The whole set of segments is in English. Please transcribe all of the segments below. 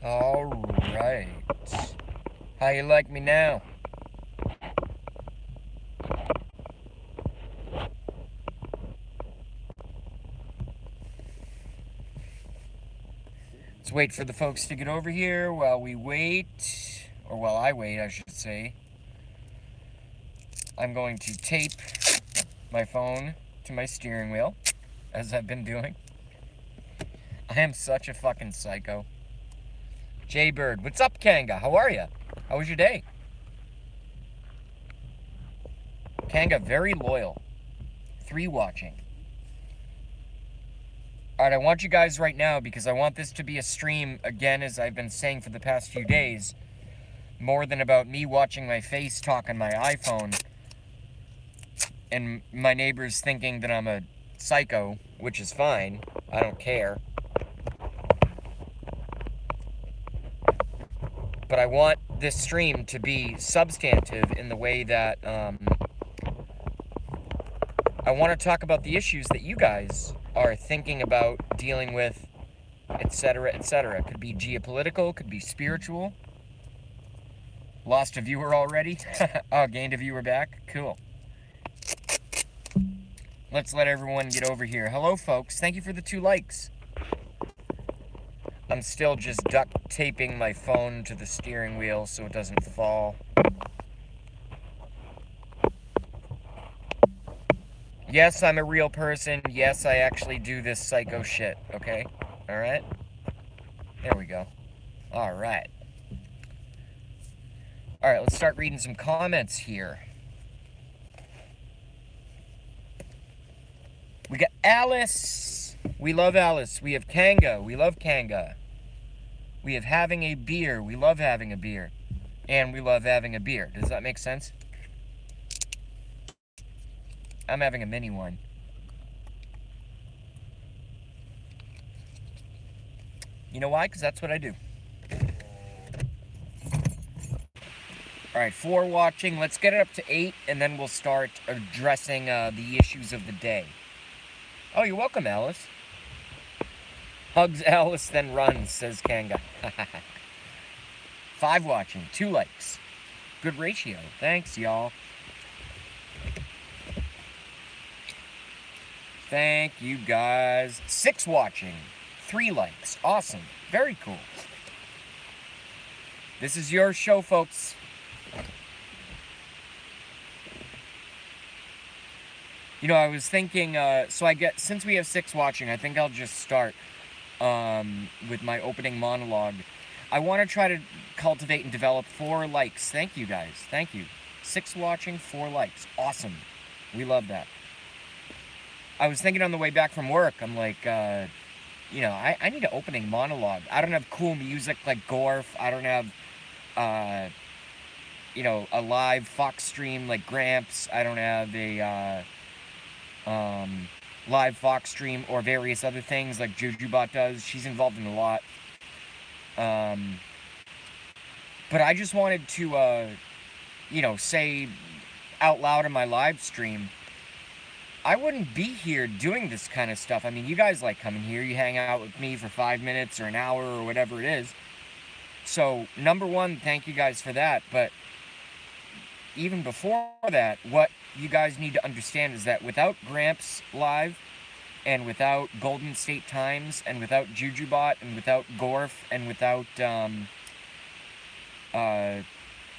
Alright. How you like me now? Let's wait for the folks to get over here while we wait. Or while I wait, I should say. I'm going to tape my phone to my steering wheel, as I've been doing. I am such a fucking psycho. Jaybird, what's up, Kanga? How are you? How was your day? Kanga, very loyal. 3 watching. Alright, I want you guys right now, because I want this to be a stream, again, as I've been saying for the past few days, more than about me watching my face talk on my iPhone, and my neighbors thinking that I'm a psycho, which is fine. I don't care. But I want this stream to be substantive in the way that, I want to talk about the issues that you guys are thinking about dealing with, etc., etc. Could be geopolitical, could be spiritual. Lost a viewer already? Oh, gained a viewer back? Cool. Let's let everyone get over here. Hello, folks. Thank you for the 2 likes. I'm still just duct taping my phone to the steering wheel so it doesn't fall. Yes, I'm a real person. Yes, I actually do this psycho shit, okay? Alright? There we go. Alright. Alright, let's start reading some comments here. We got Alice. We love Alice. We have Kanga. We love Kanga. We have having a beer. We love having a beer. And we love having a beer. Does that make sense? I'm having a mini one. You know why? Because that's what I do. Alright, 4 watching. Let's get it up to 8, and then we'll start addressing the issues of the day. Oh, you're welcome, Alice. Hugs Alice, then runs, says Kanga. 5 watching, 2 likes. Good ratio. Thanks, y'all. Thank you, guys. 6 watching, 3 likes. Awesome. Very cool. This is your show, folks. You know, I was thinking, since we have 6 watching, I think I'll just start with my opening monologue. I want to try to cultivate and develop 4 likes. Thank you, guys. Thank you. 6 watching, 4 likes. Awesome. We love that. I was thinking on the way back from work, I'm like, you know, I need an opening monologue. I don't have cool music like Gorf. I don't have, you know, a live Fox stream like Gramps. I don't have a, live Fox stream or various other things like JujuBot does. She's involved in a lot. But I just wanted to, you know, say out loud in my live stream, I wouldn't be here doing this kind of stuff. I mean, you guys like coming here. You hang out with me for 5 minutes or an hour or whatever it is. So, number 1, thank you guys for that. But even before that, what you guys need to understand is that without Gramps Live, and without Golden State Times, and without JujuBot, and without Gorf, and without,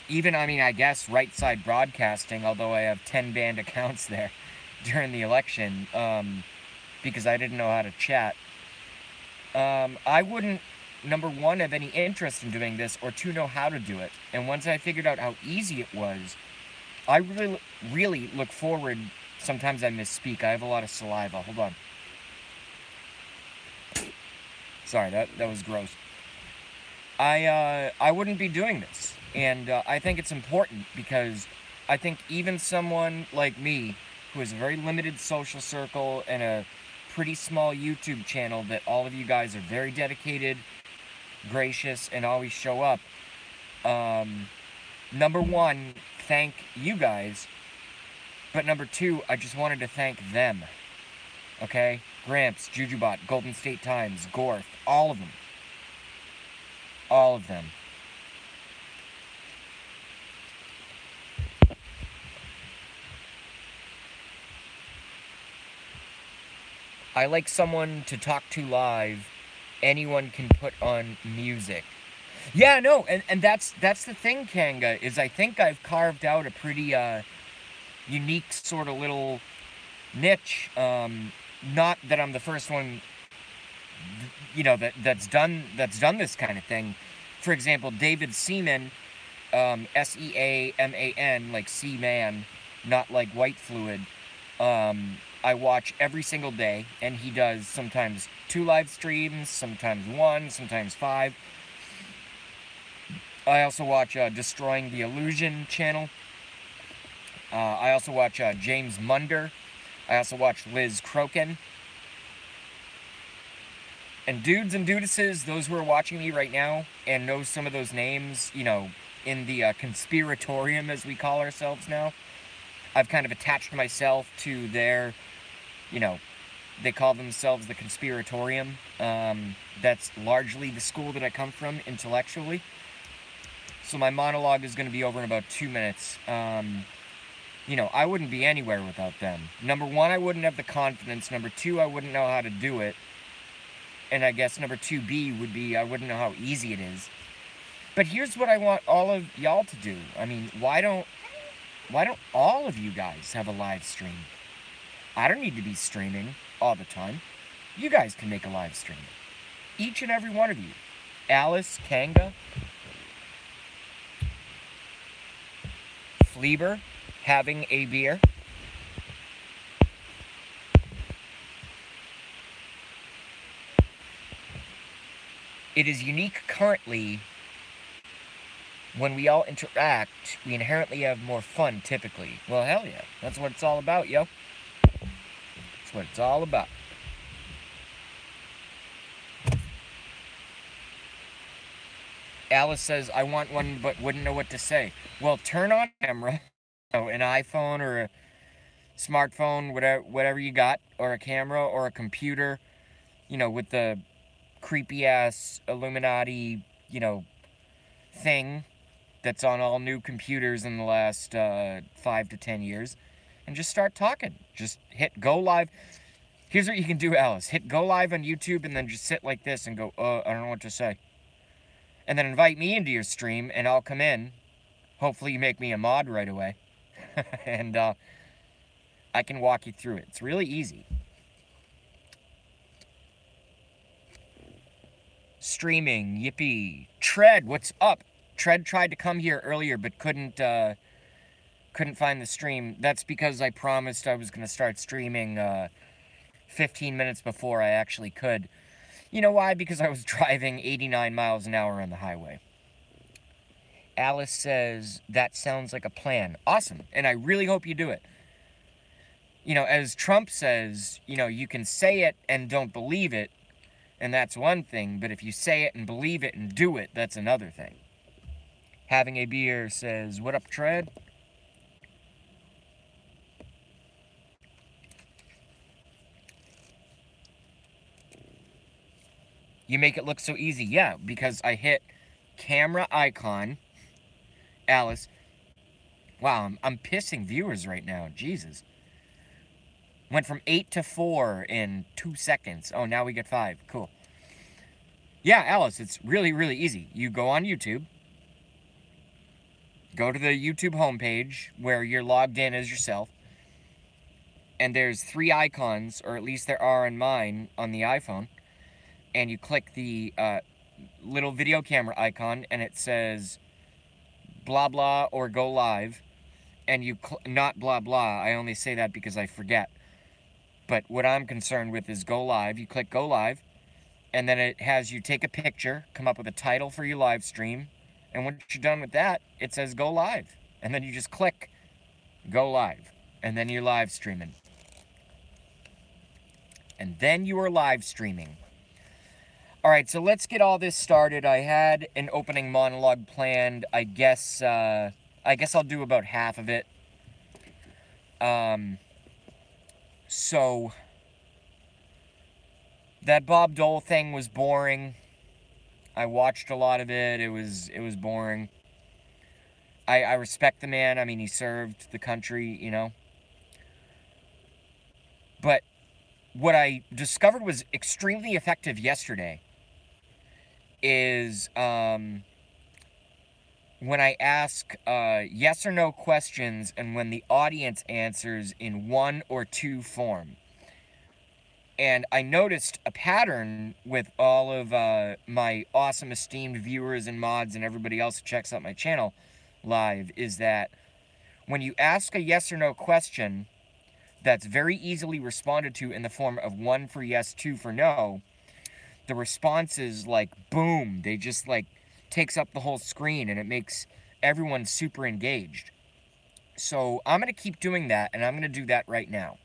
even, I mean, I guess, Right Side Broadcasting, although I have 10 banned accounts there during the election, because I didn't know how to chat, I wouldn't, number 1, have any interest in doing this, or 2, know how to do it. And once I figured out how easy it was, I really look forward. Sometimes I misspeak. I have a lot of saliva. Hold on. Sorry, that was gross. I wouldn't be doing this. And I think it's important because I think even someone like me, who has a very limited social circle and a pretty small YouTube channel that all of you guys are very dedicated, gracious, and always show up. Number 1, thank you guys. But number 2, I just wanted to thank them. Okay? Gramps, JujuBot, Golden State Times, Gorf, all of them. All of them. I like someone to talk to live. Anyone can put on music. Yeah, no, and that's the thing, Kanga, is I think I've carved out a pretty unique sort of little niche. Not that I'm the first one, you know, that's done this kind of thing. For example, David Seaman, Seaman, like Seaman, not like white fluid. I watch every single day, and he does sometimes 2 live streams, sometimes 1, sometimes 5. I also watch Destroying the Illusion channel. I also watch James Munder. I also watch Liz Crokin. And dudes and dudesses, those who are watching me right now and know some of those names, you know, in the conspiratorium, as we call ourselves now, I've kind of attached myself to their, you know, they call themselves the conspiratorium. That's largely the school that I come from intellectually. So my monologue is going to be over in about 2 minutes. You know, I wouldn't be anywhere without them. Number 1, I wouldn't have the confidence. Number 2, I wouldn't know how to do it. And I guess number 2B would be I wouldn't know how easy it is. But here's what I want all of y'all to do. I mean, why don't all of you guys have a live stream? I don't need to be streaming all the time. You guys can make a live stream. Each and every one of you. Alice, Kanga, Fleeber, having a beer. It is unique currently. When we all interact, we inherently have more fun, typically. Well, hell yeah. That's what it's all about, yo. That's what it's all about. Alice says, I want one, but wouldn't know what to say. Well, turn on camera. You know, an iPhone or a smartphone, whatever you got, or a camera or a computer, you know, with the creepy-ass Illuminati, you know, thing that's on all new computers in the last 5 to 10 years, and just start talking. Just hit go live. Here's what you can do, Alice. Hit go live on YouTube and then just sit like this and go, I don't know what to say. And then invite me into your stream, and I'll come in. Hopefully you make me a mod right away. And I can walk you through it. It's really easy. Streaming, yippee. Tread, what's up? Tread tried to come here earlier, but couldn't find the stream. That's because I promised I was going to start streaming 15 minutes before I actually could. You know why? Because I was driving 89 miles an hour on the highway. Alice says, that sounds like a plan. Awesome, and I really hope you do it. You know, as Trump says, you know, you can say it and don't believe it, and that's one thing, but if you say it and believe it and do it, that's another thing. Having a beer says, what up, Tread? You make it look so easy. Yeah, because I hit camera icon. Alice. Wow, I'm pissing viewers right now. Jesus. Went from 8 to 4 in 2 seconds. Oh, now we get 5. Cool. Yeah, Alice, it's really, really easy. You go on YouTube. Go to the YouTube homepage where you're logged in as yourself. And there's 3 icons, or at least there are on mine, on the iPhone. And you click the little video camera icon, and it says blah blah or go live. And you not blah blah. I only say that because I forget. But what I'm concerned with is go live. You click go live, and then it has you take a picture, come up with a title for your live stream, and once you're done with that, it says go live. And then you just click go live, and then you're live streaming. And then you are live streaming. Alright, so let's get all this started. I had an opening monologue planned. I guess I'll do about half of it. So that Bob Dole thing was boring. I watched a lot of it. It was boring. I respect the man. I mean, he served the country, you know. But what I discovered was extremely effective yesterday is when I ask yes or no questions and when the audience answers in one or two form. And I noticed a pattern with all of my awesome esteemed viewers and mods and everybody else who checks out my channel live is that when you ask a yes or no question that's very easily responded to in the form of 1 for yes, 2 for no, the response is like boom. They just like takes up the whole screen and it makes everyone super engaged. So I'm going to keep doing that, and I'm going to do that right now.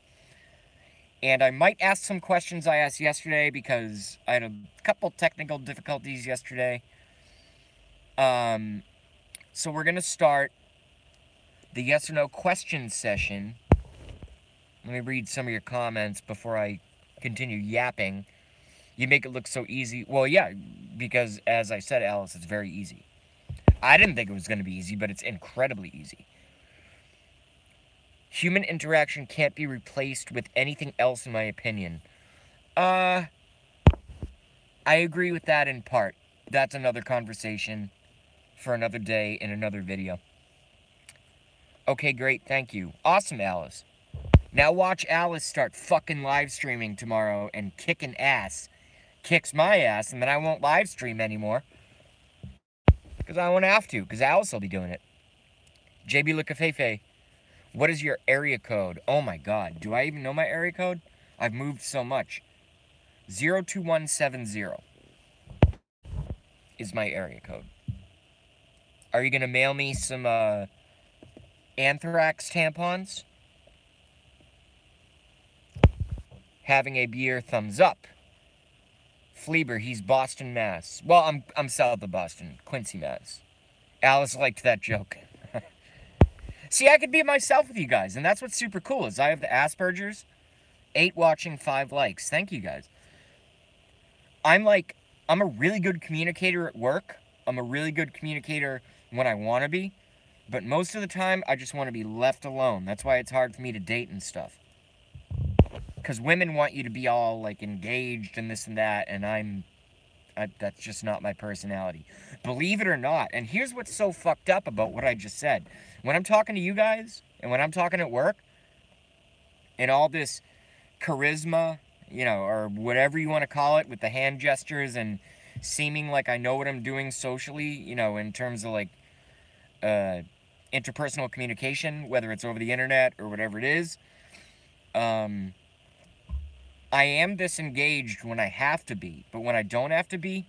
And I might ask some questions I asked yesterday because I had a couple technical difficulties yesterday. So we're going to start the yes or no question session. Let me read some of your comments before I continue yapping. You make it look so easy. Well, yeah, because as I said, Alice, it's very easy. I didn't think it was going to be easy, but it's incredibly easy. Human interaction can't be replaced with anything else, in my opinion. I agree with that in part. That's another conversation for another day in another video. Okay, great, thank you. Awesome, Alice. Now watch Alice start fucking live streaming tomorrow and kicking ass. Kicks my ass, and then I won't live stream anymore. Because I won't have to, because Alice will be doing it. JayBee Lookafefe. What is your area code? Oh my god. Do I even know my area code? I've moved so much. 02170 is my area code. Are you going to mail me some anthrax tampons? Having a beer, thumbs up. Fleeber, he's Boston, Mass. Well, I'm south of Boston, Quincy, Mass. Alice liked that joke. See, I could be myself with you guys, and that's what's super cool, is I have the Asperger's. 8 watching, 5 likes. Thank you, guys. I'm a really good communicator at work. I'm a really good communicator when I want to be. But most of the time, I just want to be left alone. That's why it's hard for me to date and stuff. Because women want you to be all, like, engaged and this and that, and that's just not my personality. Believe it or not, and here's what's so fucked up about what I just said. When I'm talking to you guys, and when I'm talking at work, and all this charisma, you know, or whatever you want to call it, with the hand gestures and seeming like I know what I'm doing socially, you know, in terms of, like, interpersonal communication, whether it's over the internet or whatever it is, I am disengaged when I have to be, but when I don't have to be,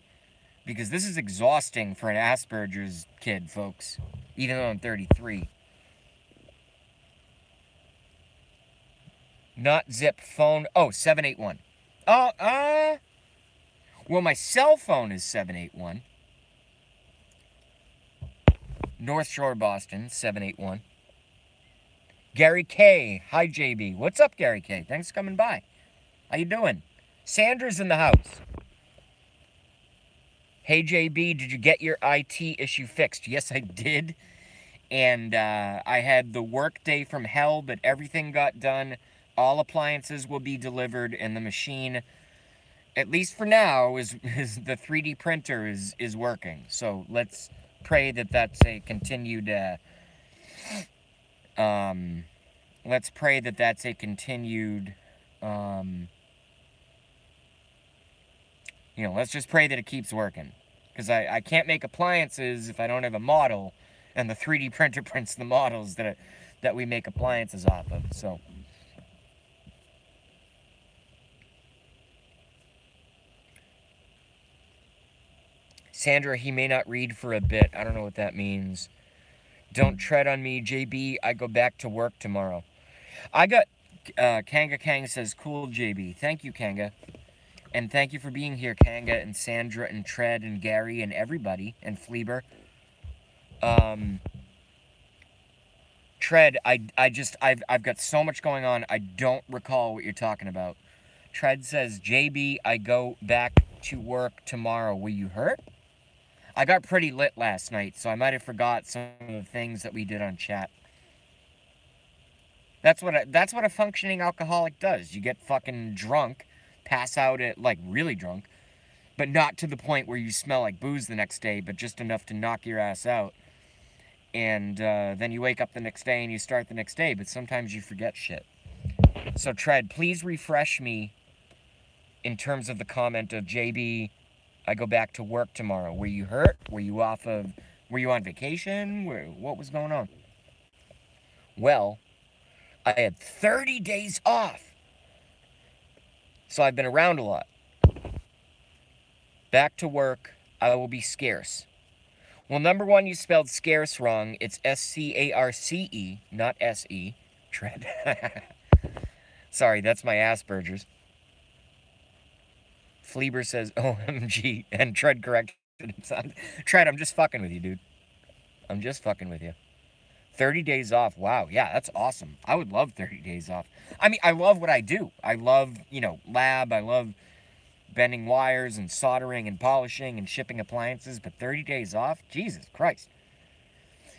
because this is exhausting for an Asperger's kid, folks, even though I'm 33. Not zip phone. Oh, 781. Well, my cell phone is 781. North Shore, Boston, 781. Gary K. Hi, JayBee. What's up, Gary K? Thanks for coming by. How you doing? Sandra's in the house. Hey, JayBee, did you get your IT issue fixed? Yes, I did. And I had the work day from hell, but everything got done. All appliances will be delivered, and the machine, at least for now, is the 3D printer is working. So let's pray that that's a continued, let's pray that that's a continued, you know, let's just pray that it keeps working. Because I can't make appliances if I don't have a model, and the 3D printer prints the models that we make appliances off of, so. Sandra, he may not read for a bit. I don't know what that means. Don't tread on me, JayBee. I go back to work tomorrow. I got, Kanga Kang says, cool, JayBee. Thank you, Kanga. And thank you for being here, Kanga and Sandra and Tread and Gary and everybody and Fleeber. Tread, I've got so much going on, I don't recall what you're talking about. Tread says, JayBee, I go back to work tomorrow. Were you hurt? I got pretty lit last night, so I might have forgot some of the things that we did on chat. That's what a functioning alcoholic does. You get fucking drunk, pass out at, like, really drunk, but not to the point where you smell like booze the next day, but just enough to knock your ass out. And then you wake up the next day and you start the next day, but sometimes you forget shit. So, Tread, please refresh me in terms of the comment of JayBee, I go back to work tomorrow. Were you hurt? Were you on vacation? What was going on? Well, I had 30 days off. So I've been around a lot. Back to work, I will be scarce. Well, number one, you spelled scarce wrong. It's S-C-A-R-C-E, not S-E. Tread. Sorry, that's my Asperger's. Fleeber says, OMG, and Tread corrected himself. Tread, I'm just fucking with you, dude. I'm just fucking with you. 30 days off. Wow, yeah, that's awesome. I would love 30 days off. I mean, I love what I do. I love, lab. I love bending wires and soldering and polishing and shipping appliances. But 30 days off? Jesus Christ.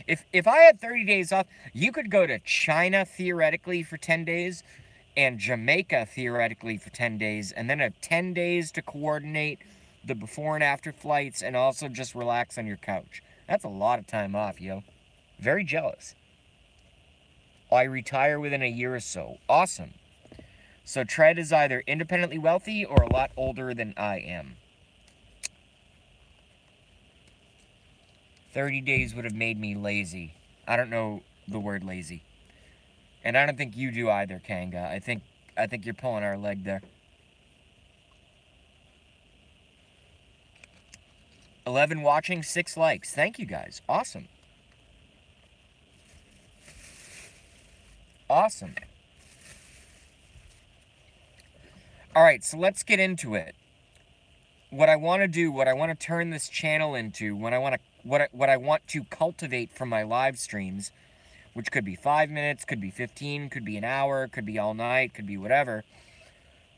If I had 30 days off, you could go to China, theoretically, for 10 days, and Jamaica, theoretically, for 10 days, and then have 10 days to coordinate the before and after flights and also just relax on your couch. That's a lot of time off, yo. Very jealous. I retire within a year or so. Awesome. So Tread is either independently wealthy or a lot older than I am. 30 days would have made me lazy. I don't know the word lazy. And I don't think you do either, Kanga. I think you're pulling our leg there. 11 watching, 6 likes. Thank you, guys. Awesome. Awesome. All right, so let's get into it. What I want to do, what I want to turn this channel into, what I want to cultivate from my live streams, which could be 5 minutes, could be 15, could be an hour, could be all night, could be whatever.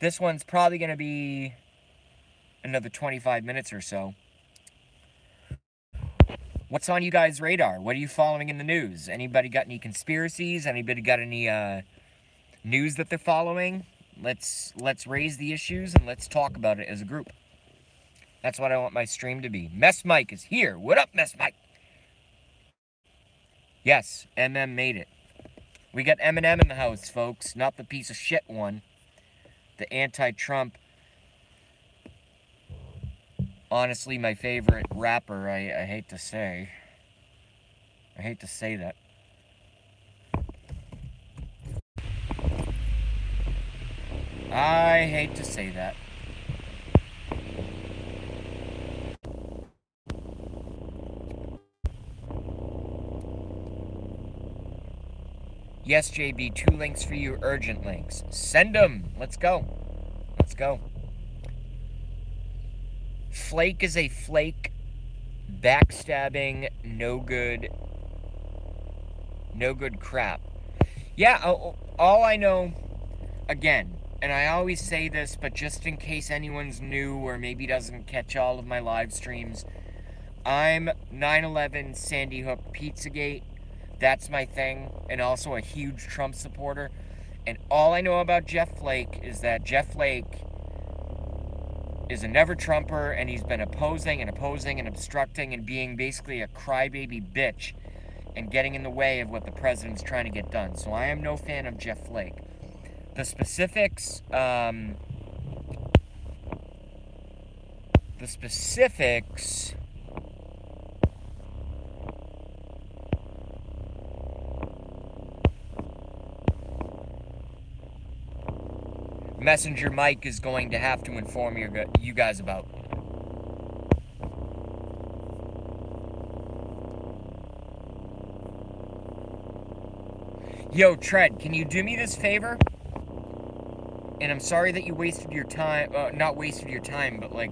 This one's probably going to be another 25 minutes or so. What's on you guys' radar? What are you following in the news? Anybody got any conspiracies? Anybody got any news that they're following? Let's raise the issues and let's talk about it as a group. That's what I want my stream to be. Mess Mike is here. What up, Mess Mike? Yes, MM made it. We got Eminem in the house, folks. Not the piece of shit one. The anti-Trump. Honestly, my favorite rapper, I hate to say. I hate to say that. I hate to say that. Yes, JB, 2 links for you, urgent links. Send them. Let's go. Let's go. Flake is a flake. Backstabbing, no good crap. Yeah, all I know, again, and I always say this, but just in case anyone's new or maybe doesn't catch all of my live streams, I'm 9/11 Sandy Hook Pizzagate. That's my thing, and also a huge Trump supporter. And all I know about Jeff Flake is that Jeff Flake is a never-Trumper, and he's been opposing and obstructing and being basically a crybaby bitch and getting in the way of what the president's trying to get done. So I am no fan of Jeff Flake. The specifics, Messenger Mike is going to have to inform you guys about. Yo, Tread, can you do me this favor? And I'm sorry that you wasted your time, not wasted your time, but like,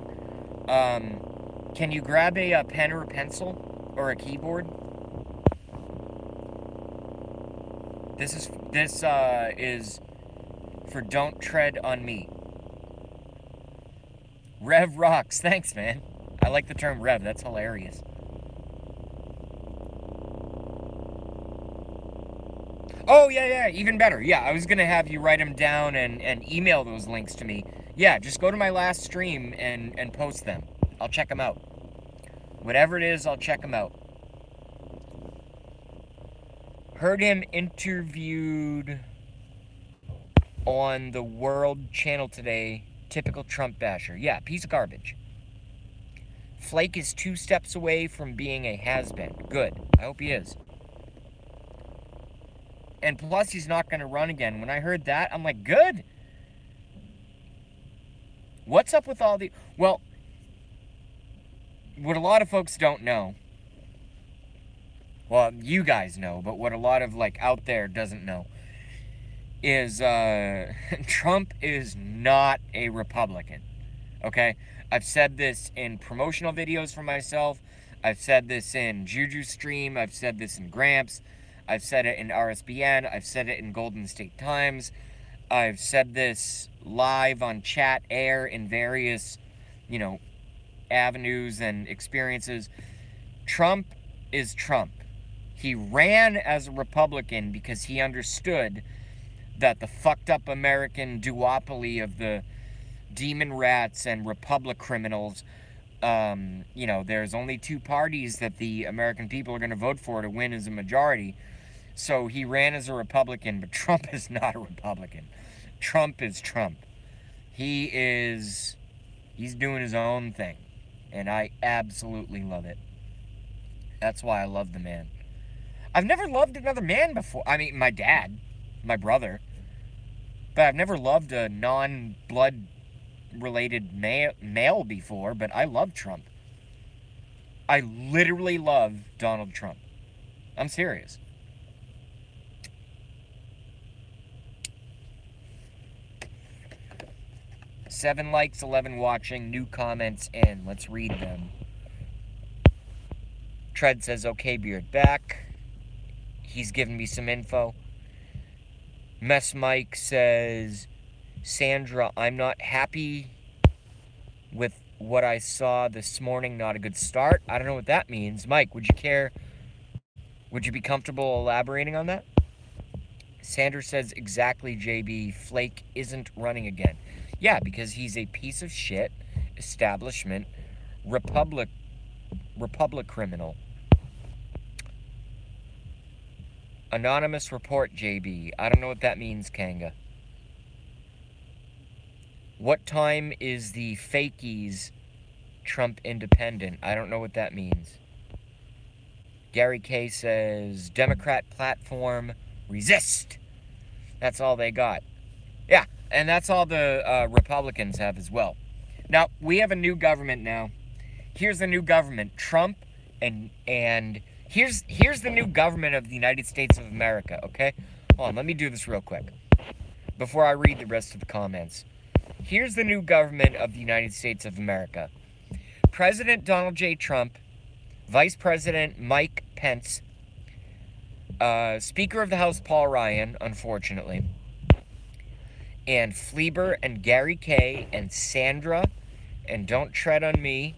can you grab a pen or a pencil or a keyboard? This is for Don't Tread on Me. Rev Rocks, thanks, man. I like the term rev. That's hilarious. Oh, yeah, even better. Yeah, I was going to have you write them down and email those links to me. Yeah, just go to my last stream and post them. I'll check them out. Whatever it is, I'll check them out. Heard him interviewed on the World Channel today. Typical Trump basher. Yeah, piece of garbage. Flake is 2 steps away from being a has-been. Good. I hope he is. And plus, he's not going to run again. When I heard that, I'm like, good. What's up with all the... Well, what a lot of folks don't know... Well, you guys know, but what a lot of, like, out there doesn't know... is, Trump is not a Republican. Okay? I've said this in promotional videos for myself. I've said this in Juju Stream. I've said this in Gramps. I've said it in RSBN. I've said it in Golden State Times. I've said this live on chat air in various, you know, avenues and experiences. Trump is Trump. He ran as a Republican because he understood that the fucked up American duopoly of the demon rats and Republic criminals, you know, there's only 2 parties that the American people are going to vote for to win as a majority. So he ran as a Republican, but Trump is not a Republican. Trump is Trump. He's doing his own thing. And I absolutely love it. That's why I love the man. I've never loved another man before. I mean, my dad, my brother. But I've never loved a non-blood related male before, but I love Trump. I literally love Donald Trump. I'm serious. Seven likes, 11 watching, new comments in. Let's read them. Tread says, okay, Beard, back. He's giving me some info. Mess Mike says, Sandra, I'm not happy with what I saw this morning. Not a good start. I don't know what that means. Mike, would you be comfortable elaborating on that? Sandra says, exactly, JB. Flake isn't running again. Yeah, because he's a piece of shit, establishment, Republic criminal. Anonymous report, JB. I don't know what that means, Kanga. What time is the fakies Trump independent? I don't know what that means. Gary K says, Democrat platform, resist. That's all they got. Yeah, and that's all the Republicans have as well. Now, we have a new government now. Here's the new government. Trump and here's the new government of the United States of America, okay? Hold on, let me do this real quick before I read the rest of the comments. Here's the new government of the United States of America. President Donald J. Trump, Vice President Mike Pence, Speaker of the House Paul Ryan, unfortunately, and Fleber and Gary K and Sandra and Don't Tread on Me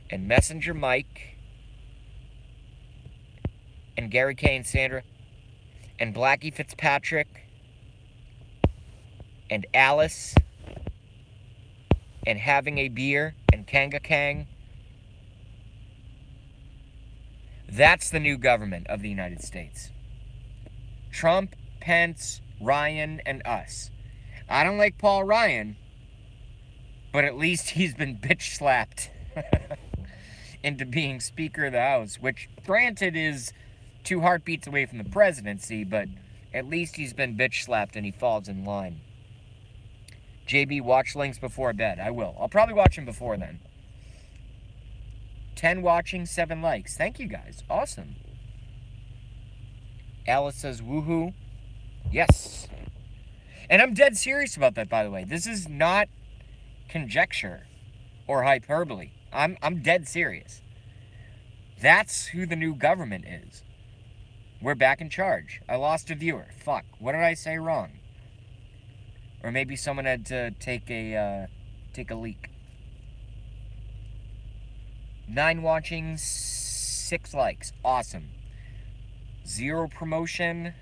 and Messenger Mike and Gary K and Sandra and Blackie Fitzpatrick and Alice and Having a Beer and Kanga Kang. That's the new government of the United States. Trump, Pence, Ryan, and us. I don't like Paul Ryan, but at least he's been bitch slapped into being Speaker of the House, which, granted, is 2 heartbeats away from the presidency, but at least he's been bitch slapped and he falls in line. JB, watch links before bed. I will. I'll probably watch them before then. 10 watching, 7 likes. Thank you, guys. Awesome. Alice says, woohoo. Yes. And I'm dead serious about that, by the way. This is not conjecture or hyperbole. I'm dead serious. That's who the new government is. We're back in charge. I lost a viewer. Fuck. What did I say wrong? Or maybe someone had to take a leak. 9 watchings, 6 likes. Awesome. 0 promotion.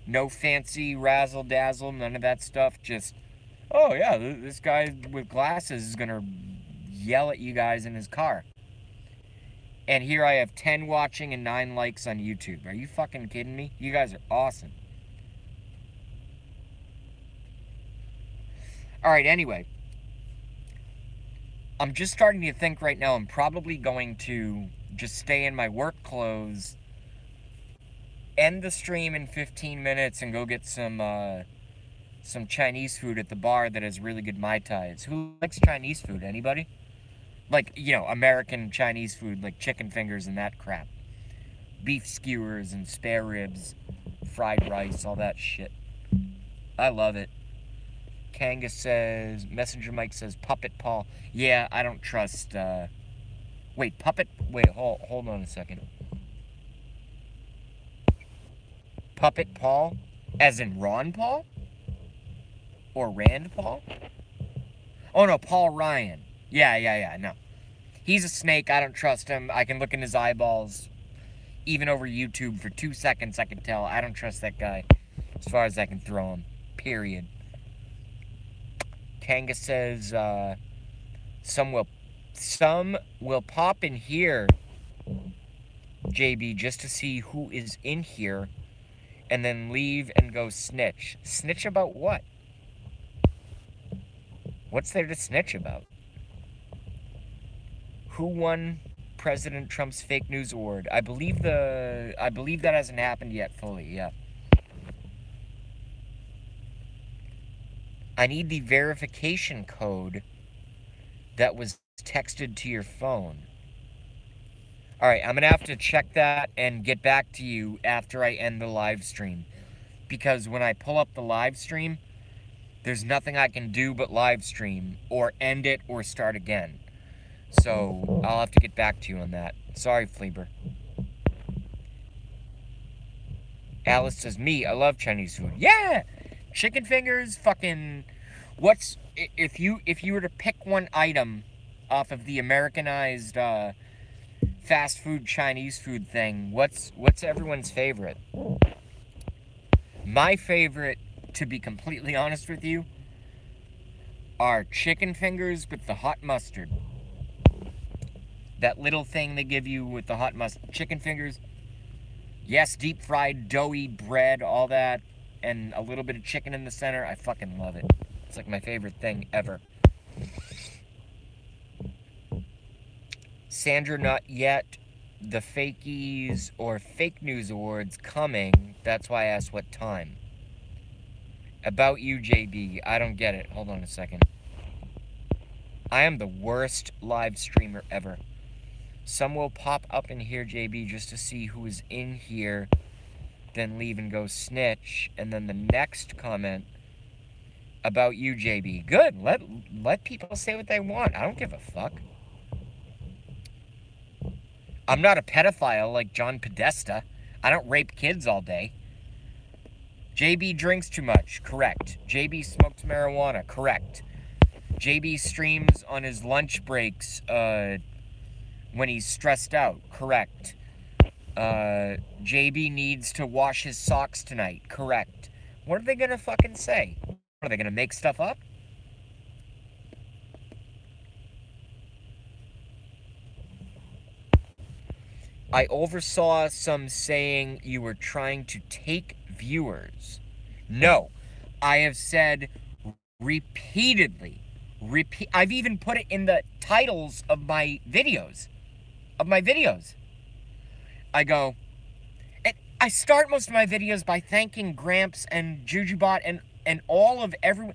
No fancy razzle-dazzle, none of that stuff. Just, oh yeah, this guy with glasses is gonna yell at you guys in his car. And here I have 10 watching and 9 likes on YouTube. Are you fucking kidding me? You guys are awesome. Alright, anyway. I'm just starting to think right now I'm probably going to just stay in my work clothes, end the stream in 15 minutes, and go get some Chinese food at the bar that has really good Mai Tais. Who likes Chinese food? Anybody? Like, you know, American Chinese food, like chicken fingers and that crap. Beef skewers and spare ribs, fried rice, all that shit. I love it. Kanga says, Messenger Mike says, Puppet Paul. Yeah, I don't trust, wait, Puppet, wait, hold on a second. Puppet Paul? As in Ron Paul? Or Rand Paul? Oh no, Paul Ryan. Yeah, no. He's a snake, I don't trust him. I can look in his eyeballs. Even over YouTube for 2 seconds I can tell. I don't trust that guy. As far as I can throw him. Period. Kanga says, some will pop in here, JB, just to see who is in here, and then leave and go snitch. Snitch about what? What's there to snitch about? Who won President Trump's fake news award? I believe that hasn't happened yet fully, yeah. I need the verification code that was texted to your phone. Alright, I'm going to have to check that and get back to you after I end the live stream. Because when I pull up the live stream, there's nothing I can do but live stream, or end it, or start again. So, I'll have to get back to you on that. Sorry, Fleeber. Alice says, me, I love Chinese food. Yeah! Chicken fingers, fucking... What's... If you were to pick one item off of the Americanized, fast food Chinese food thing, what's everyone's favorite? My favorite, to be completely honest with you, are chicken fingers with the hot mustard. That little thing they give you with the hot mustard. Chicken fingers. Yes, deep fried, doughy bread, all that. And a little bit of chicken in the center. I fucking love it. It's like my favorite thing ever. Sandra, not yet. The fakies or fake news awards coming. That's why I asked what time. About you, JB. I don't get it. Hold on a second. I am the worst live streamer ever. Some will pop up in here, JB, just to see who is in here. Then leave and go snitch. And then the next comment about you, JB. Good. Let people say what they want. I don't give a fuck. I'm not a pedophile like John Podesta. I don't rape kids all day. JB drinks too much. Correct. JB smokes marijuana. Correct. JB streams on his lunch breaks when he's stressed out. Correct. JB needs to wash his socks tonight. Correct. What are they gonna fucking say? Are they gonna make stuff up? I oversaw some saying you were trying to take viewers. No. I have said repeatedly. I've even put it in the titles of my videos. I go, and I start most of my videos by thanking Gramps and JujuBot and all of everyone.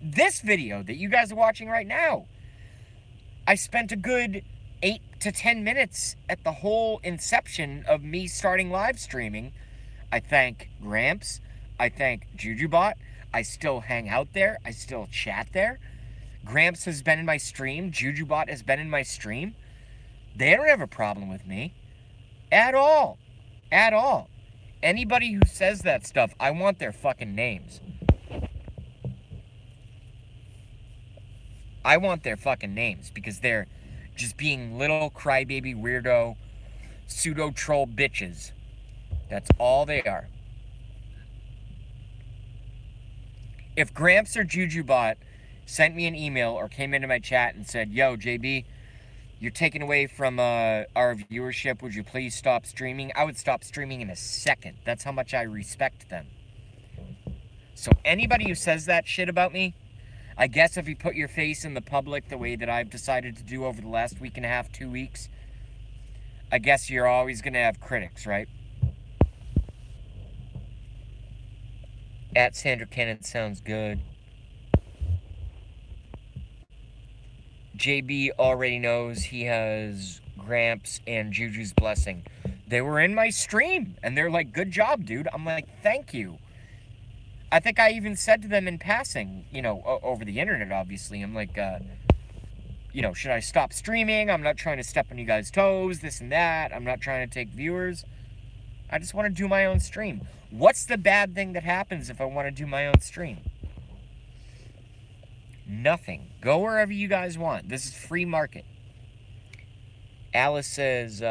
This video that you guys are watching right now, I spent a good 8 to 10 minutes at the whole inception of me starting live streaming. I thank Gramps. I thank JujuBot. I still hang out there. I still chat there. Gramps has been in my stream. JujuBot has been in my stream. They don't have a problem with me. At all. At all. Anybody who says that stuff, I want their fucking names. I want their fucking names because they're Just being little crybaby weirdo pseudo troll bitches. That's all they are. If Gramps or JujuBot sent me an email or came into my chat and said, yo, JB, you're taking away from our viewership, would you please stop streaming? I would stop streaming in a second. That's how much I respect them. So anybody who says that shit about me, I guess if you put your face in the public the way that I've decided to do over the last week and a half, 2 weeks, I guess you're always going to have critics, right? At Sandra Cannon sounds good. JB already knows he has Gramps and Juju's blessing. They were in my stream, and they're like, good job, dude. I'm like, thank you. I think I even said to them in passing, you know, over the internet, obviously. I'm like, you know, should I stop streaming? I'm not trying to step on you guys' toes, this and that. I'm not trying to take viewers. I just want to do my own stream. What's the bad thing that happens if I want to do my own stream? Nothing. Go wherever you guys want. This is free market. Alice says,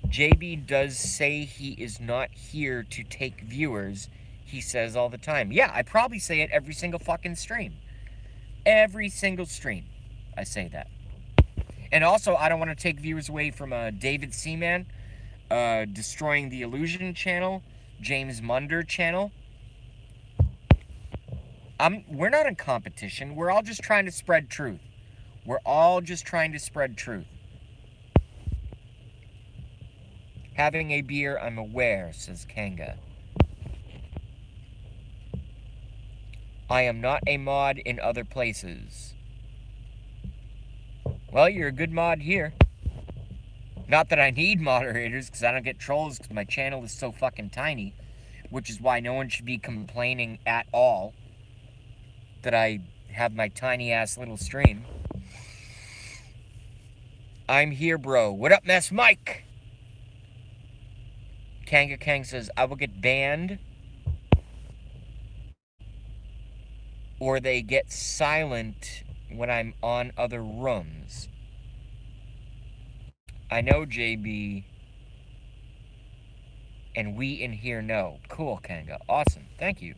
JB does say he is not here to take viewers. He says all the time. Yeah, I probably say it every single fucking stream. Every single stream, I say that. And also, I don't want to take viewers away from David Seaman, Destroying the Illusion channel, James Munder channel. We're not in competition. We're all just trying to spread truth. We're all just trying to spread truth. Having a beer, I'm aware, says Kanga. I am not a mod in other places. Well, you're a good mod here. Not that I need moderators, because I don't get trolls, because my channel is so fucking tiny. Which is why no one should be complaining at all that I have my tiny-ass little stream. I'm here, bro. What up, Mess Mike? Kanga Kang says, I will get banned or they get silent when I'm on other rooms. I know, JB, and we in here know. Cool, Kanga. Awesome. Thank you.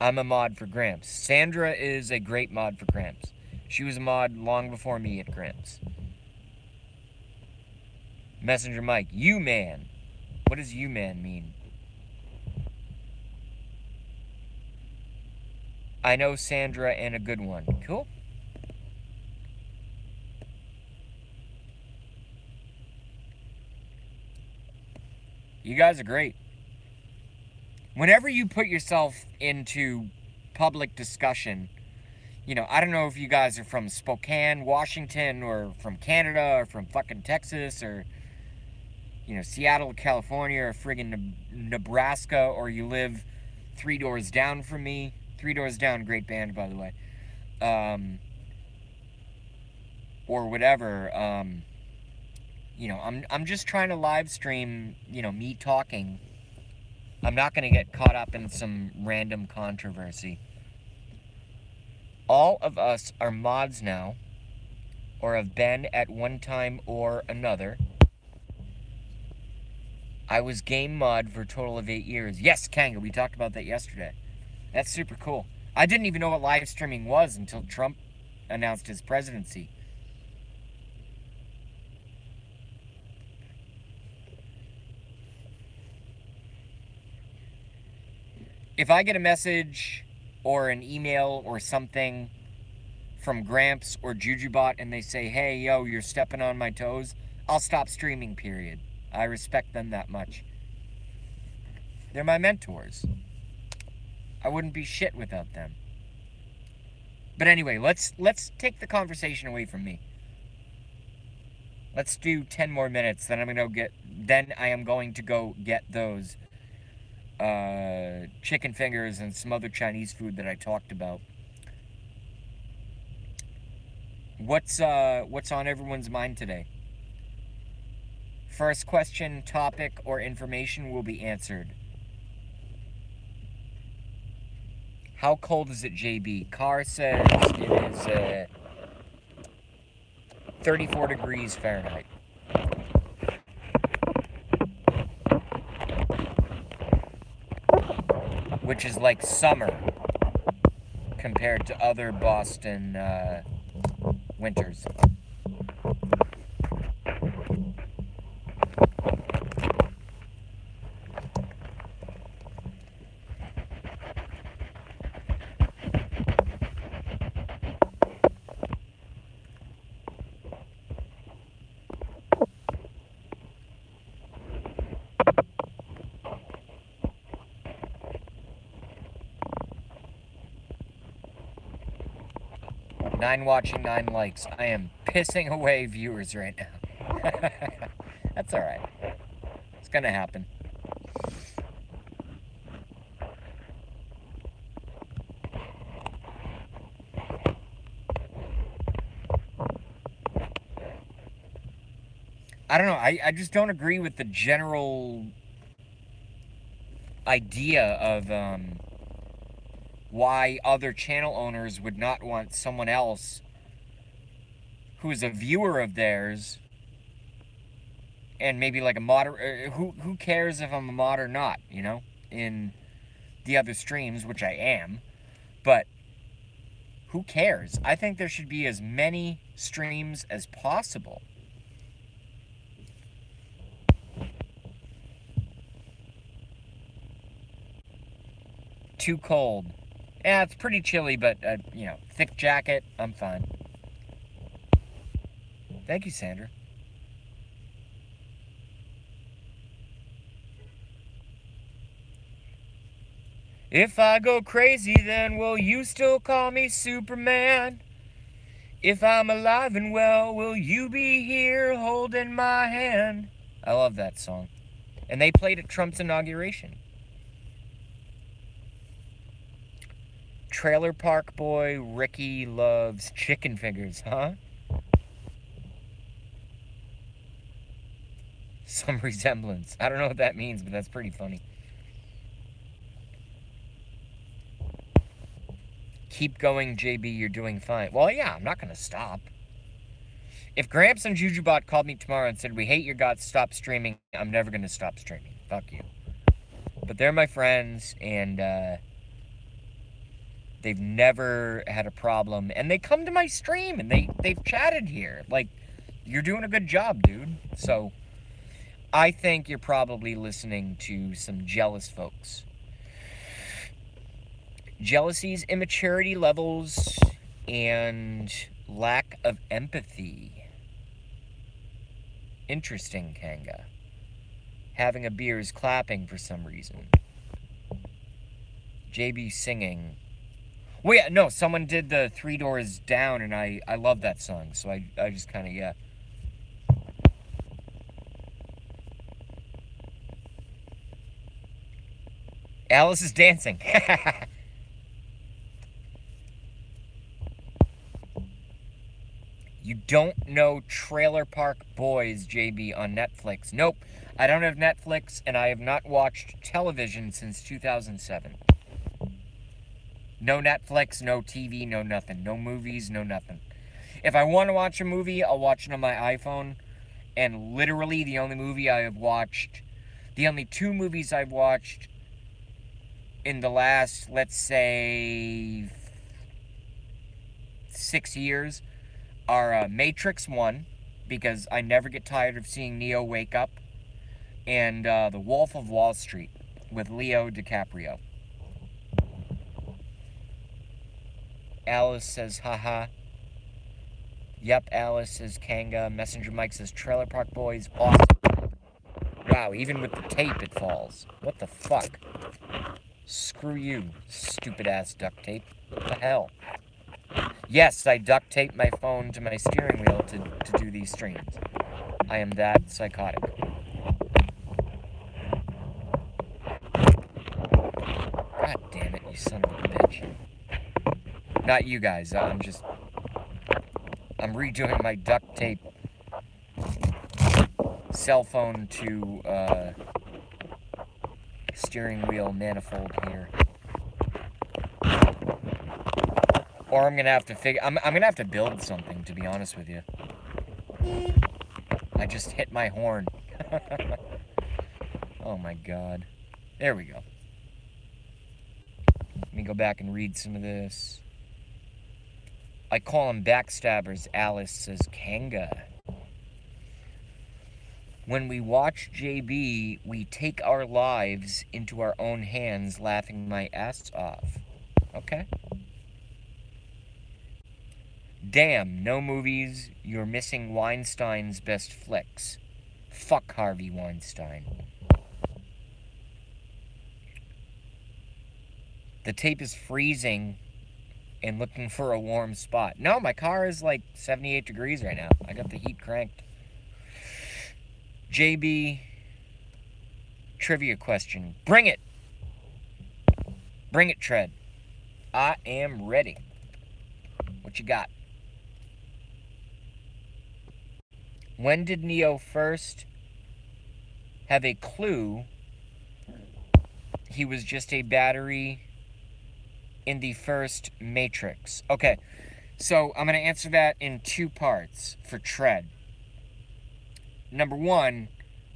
I'm a mod for Gramps. Sandra is a great mod for Gramps. She was a mod long before me at Gramps. Messenger Mike, you man. What does you man mean? I know Sandra and a good one. Cool. You guys are great. Whenever you put yourself into public discussion, you know, I don't know if you guys are from Spokane, Washington, or from Canada, or from fucking Texas, or, you know, Seattle, California, or friggin' Nebraska, or you live 3 doors down from me. 3 Doors Down, great band, by the way. Or whatever. You know, I'm just trying to live stream, you know, me talking. I'm not going to get caught up in some random controversy. All of us are mods now, or have been at one time or another. I was game mod for a total of 8 years. Yes, Kanga, we talked about that yesterday. That's super cool. I didn't even know what live streaming was until Trump announced his presidency. If I get a message or an email or something from Gramps or JujuBot and they say, hey, yo, you're stepping on my toes, I'll stop streaming, period. I respect them that much. They're my mentors. I wouldn't be shit without them. But anyway, let's take the conversation away from me. Let's do 10 more minutes, then I am going to go get those chicken fingers and some other Chinese food that I talked about. What's on everyone's mind today? First question, topic, or information will be answered. How cold is it, JB? Carr says it is 34 degrees Fahrenheit. Which is like summer compared to other Boston winters. Nine watching, 9 likes. I am pissing away viewers right now. That's alright. It's gonna happen. I don't know. I just don't agree with the general idea of why other channel owners would not want someone else who is a viewer of theirs and maybe like a mod. Who cares if I'm a mod or not, you know, in the other streams, which I am, but who cares? I think there should be as many streams as possible. Too cold. Yeah, it's pretty chilly, but, you know, thick jacket, I'm fine. Thank you, Sandra. If I go crazy, then will you still call me Superman? If I'm alive and well, will you be here holding my hand? I love that song. And they played at Trump's inauguration. Trailer Park Boy Ricky loves chicken fingers, huh? Some resemblance. I don't know what that means, but that's pretty funny. Keep going, JB, you're doing fine. Well, yeah, I'm not going to stop. If Gramps and Jujubot called me tomorrow and said, we hate your guts, stop streaming, I'm never going to stop streaming. Fuck you. But they're my friends, and they've never had a problem. And they come to my stream, and they've chatted here. Like, you're doing a good job, dude. So, I think you're probably listening to some jealous folks. Jealousy's immaturity levels and lack of empathy. Interesting, Kanga. Having a beer is clapping for some reason. JB singing. Well, yeah, no, someone did the Three Doors Down, and I love that song, so I just kind of, yeah. Alice is dancing. You don't know Trailer Park Boys, JB, on Netflix. Nope, I don't have Netflix, and I have not watched television since 2007. No Netflix, no TV, no nothing. No movies, no nothing. If I want to watch a movie, I'll watch it on my iPhone. And literally the only movie I have watched, the only 2 movies I've watched in the last, let's say, 6 years are Matrix 1, because I never get tired of seeing Neo wake up, and The Wolf of Wall Street with Leo DiCaprio. Alice says, haha. Yep, Alice says, Kanga. Messenger Mike says, Trailer Park Boys, awesome. Wow, even with the tape it falls. What the fuck? Screw you, stupid-ass duct tape. What the hell? Yes, I duct tape my phone to my steering wheel to do these streams. I am that psychotic. God damn it, you son of a bitch. Not you guys, I'm redoing my duct tape cell phone to steering wheel manifold here. Or I'm gonna have to I'm gonna have to build something, to be honest with you. I just hit my horn. Oh my god. There we go. Let me go back and read some of this. I call them backstabbers, Alice says Kanga. When we watch JayBee, we take our lives into our own hands, laughing my ass off. Okay. Damn, no movies. You're missing Weinstein's best flicks. Fuck Harvey Weinstein. The tape is freezing and looking for a warm spot. No, my car is like 78 degrees right now. I got the heat cranked. JayBee, trivia question. Bring it! Bring it, Tread. I am ready. What you got? When did Neo first have a clue he was just a battery in the first Matrix? Okay, so I'm going to answer that in two parts for Tread. Number one,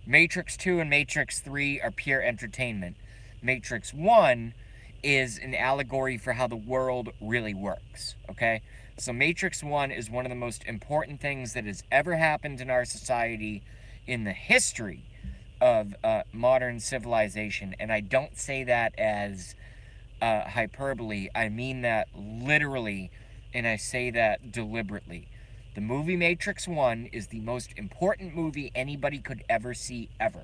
Matrix 2 and Matrix 3 are pure entertainment. Matrix 1 is an allegory for how the world really works, okay? So Matrix 1 is one of the most important things that has ever happened in our society in the history of modern civilization. And I don't say that as hyperbole. I mean that literally, and I say that deliberately. The movie Matrix 1 is the most important movie anybody could ever see, ever.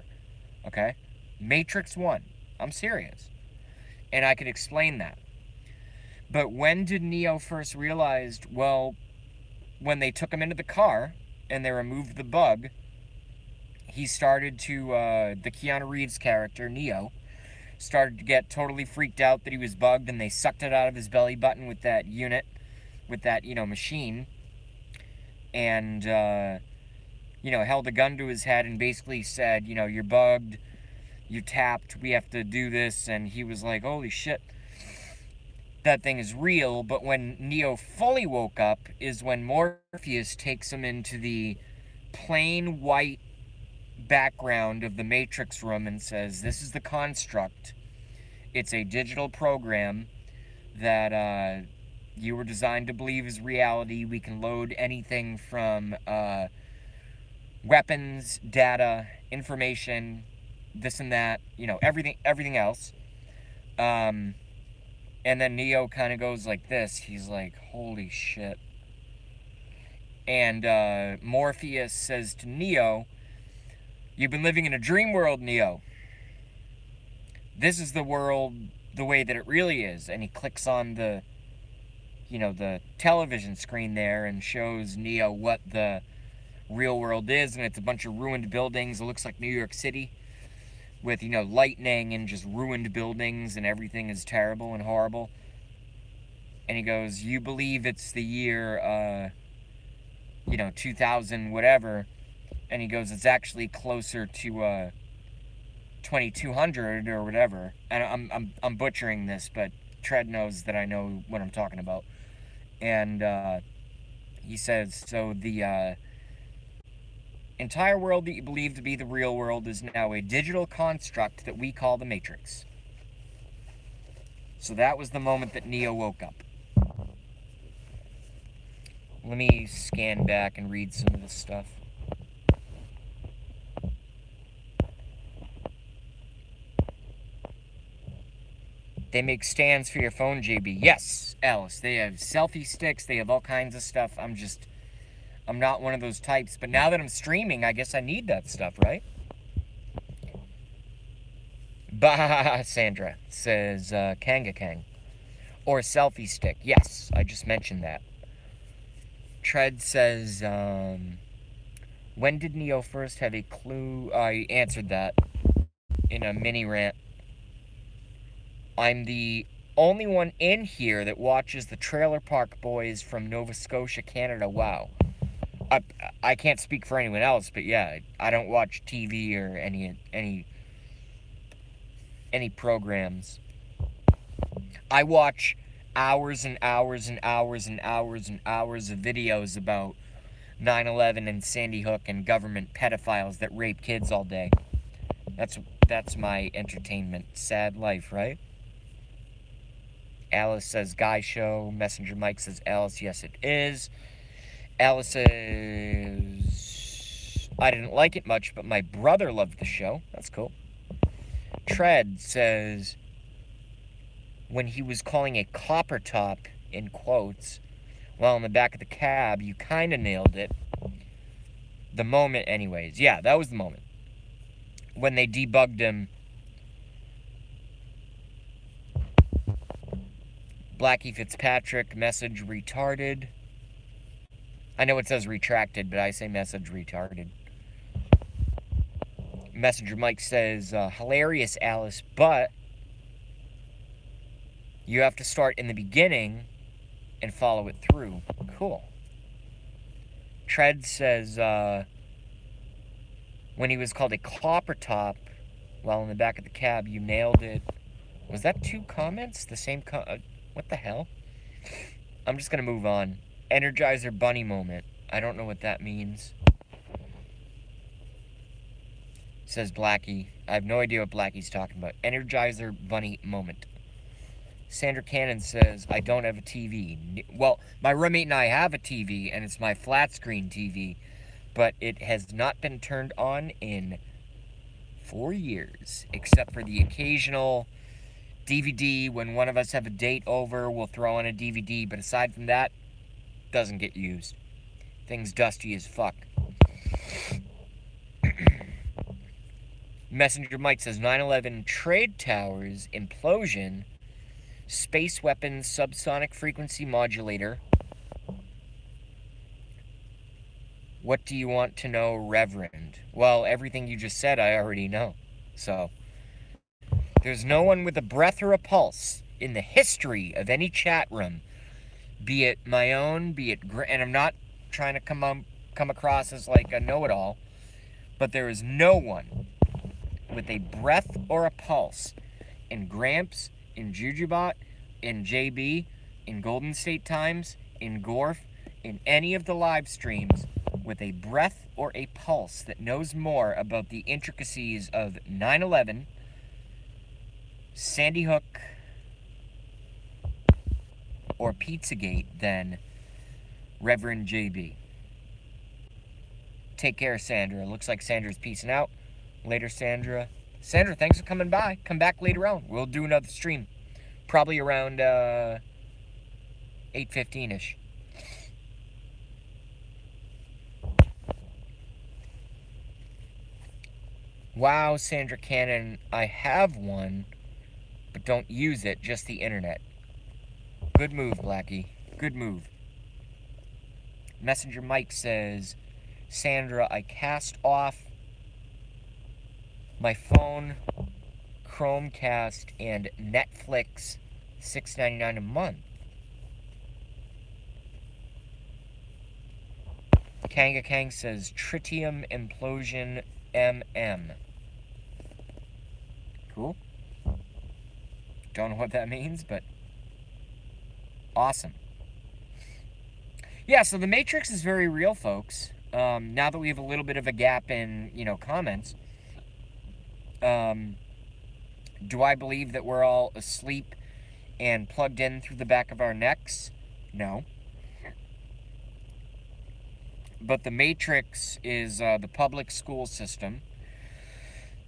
Okay? Matrix 1. I'm serious. And I could explain that. But when did Neo first realize, well, when they took him into the car and they removed the bug, he started to, the Keanu Reeves character, Neo, started to get totally freaked out that he was bugged, and they sucked it out of his belly button with that unit, with that, machine. And, held a gun to his head and basically said, you're bugged, you tapped, we have to do this. And he was like, holy shit, that thing is real. But when Neo fully woke up is when Morpheus takes him into the plain white background of the Matrix room and says, this is the construct. It's a digital program that, you were designed to believe is reality. We can load anything from weapons, data, information, this and that, everything else. And then Neo kind of goes like this. He's like, holy shit. And Morpheus says to Neo, you've been living in a dream world, Neo. This is the world the way that it really is. And he clicks on the television screen there and shows Neo what the real world is, and it's a bunch of ruined buildings. It looks like New York City with, lightning and just ruined buildings, and everything is terrible and horrible. And he goes, you believe it's the year, 2000 whatever, and he goes, it's actually closer to, 2200 or whatever. And I'm butchering this, but Tread knows that I know what I'm talking about. And he says, so the entire world that you believe to be the real world is now a digital construct that we call the Matrix. So that was the moment that Neo woke up. Let me scan back and read some of this stuff. They make stands for your phone, JayBee. Yes, Alice. They have selfie sticks. They have all kinds of stuff. I'm not one of those types. But now that I'm streaming, I guess I need that stuff, right? Bah, Sandra says Kanga Kang. Or selfie stick. Yes, I just mentioned that. Tread says, when did Neo first have a clue? I answered that in a mini rant. I'm the only one in here that watches the Trailer Park Boys from Nova Scotia, Canada. Wow. I can't speak for anyone else, but yeah, I don't watch TV or any programs. I watch hours and hours and hours and hours and hours of videos about 9/11 and Sandy Hook and government pedophiles that rape kids all day. That's my entertainment. Sad life, right? Alice says Guy Show. Messenger Mike says Alice, yes it is. Alice says I didn't like it much, but my brother loved the show. That's cool. Tread says when he was calling a copper top, in quotes, while in the back of the cab, you kind of nailed it. The moment, anyways. Yeah, that was the moment. When they debugged him. Blackie Fitzpatrick, message retarded. I know it says retracted, but I say message retarded. Messenger Mike says, hilarious, Alice, but you have to start in the beginning and follow it through. Cool. Tread says, when he was called a clopper top while in the back of the cab, you nailed it. Was that 2 comments? The same what the hell? I'm just going to move on. Energizer Bunny moment. I don't know what that means. Says Blackie. I have no idea what Blackie's talking about. Energizer Bunny moment. Sandra Cannon says, I don't have a TV. Well, my roommate and I have a TV, and it's my flat screen TV, but it has not been turned on in 4 years, except for the occasional DVD. When one of us have a date over, we'll throw on a DVD, but aside from that, doesn't get used. Thing's dusty as fuck. Messenger Mike says 9/11 trade towers implosion, space weapons subsonic frequency modulator. What do you want to know, Reverend? Well, everything you just said I already know. So, there's no one with a breath or a pulse in the history of any chat room, be it my own, be it... And I'm not trying to come across as like a know-it-all, but there is no one with a breath or a pulse in Gramps, in Jujubot, in JayBee, in Golden State Times, in Gorf, in any of the live streams, with a breath or a pulse that knows more about the intricacies of 9/11, Sandy Hook, or Pizzagate than Reverend JayBee. Take care, Sandra. Looks like Sandra's peacing out. Later, Sandra. Sandra, thanks for coming by. Come back later on. We'll do another stream. Probably around 8:15-ish. Wow, Sandra Cannon, I have one, but don't use it, just the internet. Good move, Blackie. Good move. Messenger Mike says, Sandra, I cast off my phone, Chromecast, and Netflix, $6.99 a month. Kanga Kang says, tritium implosion MM. Cool. Don't know what that means, but awesome. Yeah, so the Matrix is very real, folks. Now that we have a little bit of a gap in, comments, do I believe that we're all asleep and plugged in through the back of our necks? No. But the Matrix is the public school system.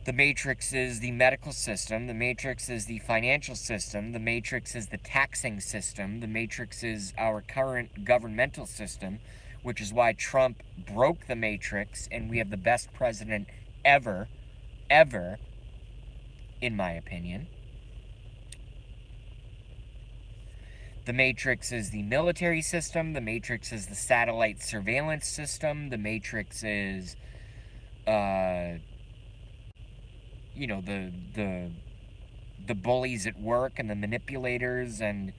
The Matrix is the medical system. The Matrix is the financial system. The Matrix is the taxing system. The Matrix is our current governmental system, which is why Trump broke the Matrix and we have the best president ever, in my opinion. The Matrix is the military system. The Matrix is the satellite surveillance system. The Matrix is, the bullies at work and the manipulators, and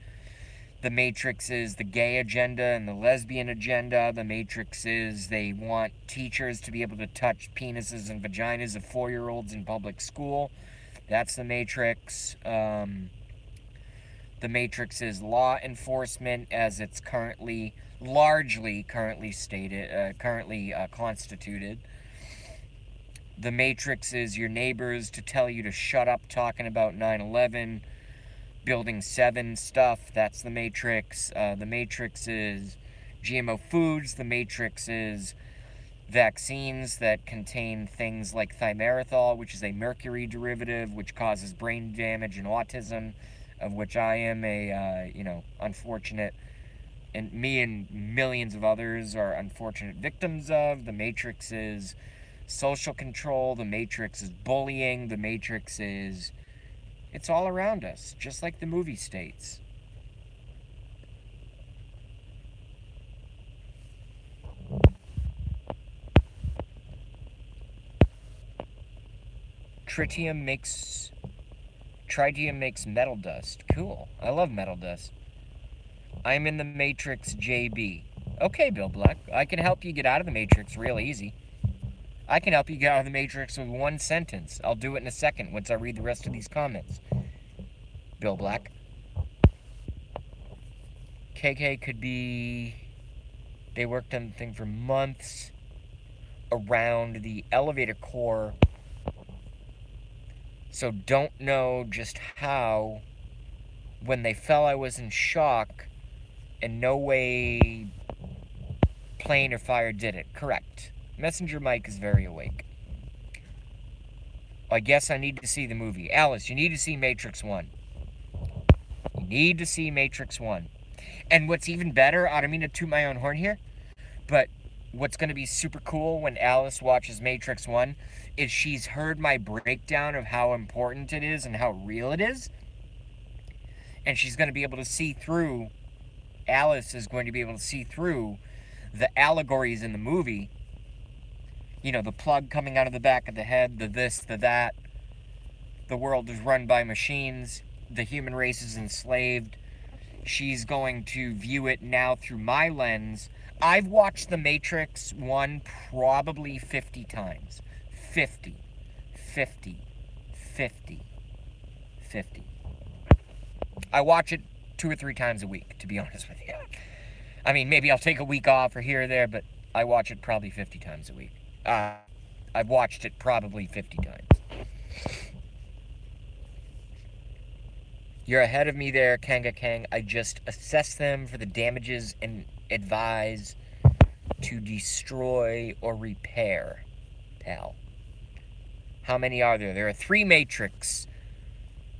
the Matrix is the gay agenda and the lesbian agenda. The Matrix is they want teachers to be able to touch penises and vaginas of 4-year-olds in public school. That's the Matrix. The Matrix is law enforcement as it's currently largely currently constituted. The Matrix is your neighbors to tell you to shut up talking about 9/11, Building 7 stuff. That's the Matrix. The Matrix is GMO foods. The Matrix is vaccines that contain things like thimerosal, which is a mercury derivative, which causes brain damage and autism, of which I am a, unfortunate, and me and millions of others are unfortunate victims of. The Matrix is social control. The Matrix is bullying. The Matrix is... It's all around us, just like the movie states. Tritium makes metal dust. Cool. I love metal dust. I'm in the Matrix, JayBee. Okay, Bill Black. I can help you get out of the Matrix real easy. I can help you get out of the Matrix with one sentence. I'll do it in a second once I read the rest of these comments. Bill Black. KK could be... They worked on the thing for months around the elevator core. So don't know just how. When they fell, I was in shock. And no way plane or fire did it. Correct. Messenger Mike is very awake. I guess I need to see the movie. Alice, you need to see Matrix 1. You need to see Matrix 1. And what's even better, I don't mean to toot my own horn here, but what's going to be super cool when Alice watches Matrix 1 is she's heard my breakdown of how important it is and how real it is. And she's going to be able to see through, Alice is going to be able to see through the allegories in the movie. You know, the plug coming out of the back of the head, the this, the that. The world is run by machines. The human race is enslaved. She's going to view it now through my lens. I've watched The Matrix 1 probably 50 times. 50. 50. 50. 50. I watch it 2 or 3 times a week, to be honest with you. I mean, maybe I'll take a week off or here or there, but I watch it probably 50 times a week. I've watched it probably 50 times. You're ahead of me there, Kanga Kang. I just assess them for the damages and advise to destroy or repair, pal. How many are there? There are 3 Matrix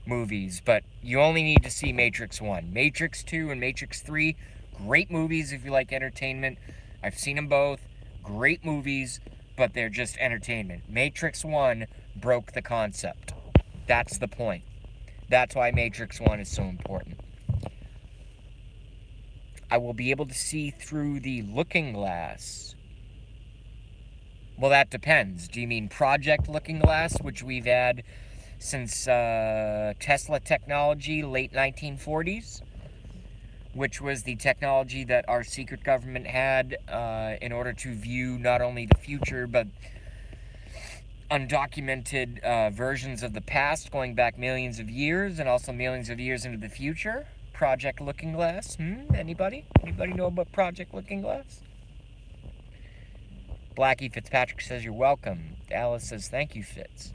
movies, but you only need to see Matrix 1. Matrix 2 and Matrix 3, great movies if you like entertainment. I've seen them both. Great movies, but they're just entertainment. Matrix 1 broke the concept. That's the point. That's why Matrix 1 is so important. I will be able to see through the looking glass. Well, that depends. Do you mean project looking glass, which we've had since Tesla technology, late 1940s? Which was the technology that our secret government had in order to view not only the future, but undocumented versions of the past going back millions of years and also millions of years into the future. Project Looking Glass. Anybody? Anybody know about Project Looking Glass? Blackie Fitzpatrick says you're welcome. Alice says thank you, Fitz.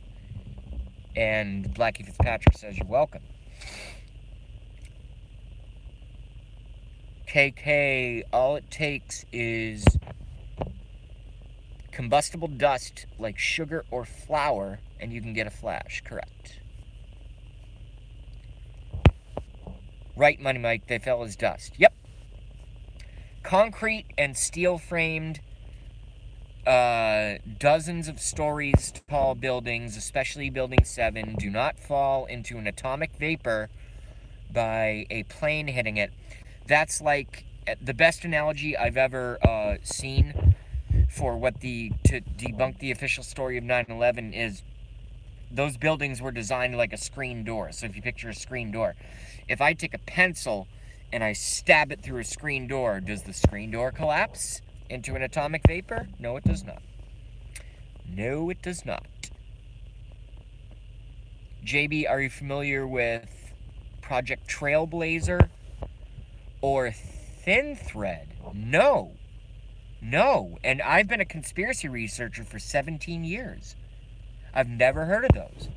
And Blackie Fitzpatrick says you're welcome. KK, all it takes is combustible dust like sugar or flour, and you can get a flash. Correct. Right, Money Mike, they fell as dust. Yep. Concrete and steel framed dozens of stories tall buildings, especially Building 7, do not fall into an atomic vapor by a plane hitting it. That's like the best analogy I've ever seen for to debunk the official story of 9/11 is those buildings were designed like a screen door. So if you picture a screen door, if I take a pencil and I stab it through a screen door, does the screen door collapse into an atomic vapor? No, it does not. No, it does not. JB, are you familiar with Project Trailblazer or Thin Thread? No. No. And I've been a conspiracy researcher for 17 years. I've never heard of those.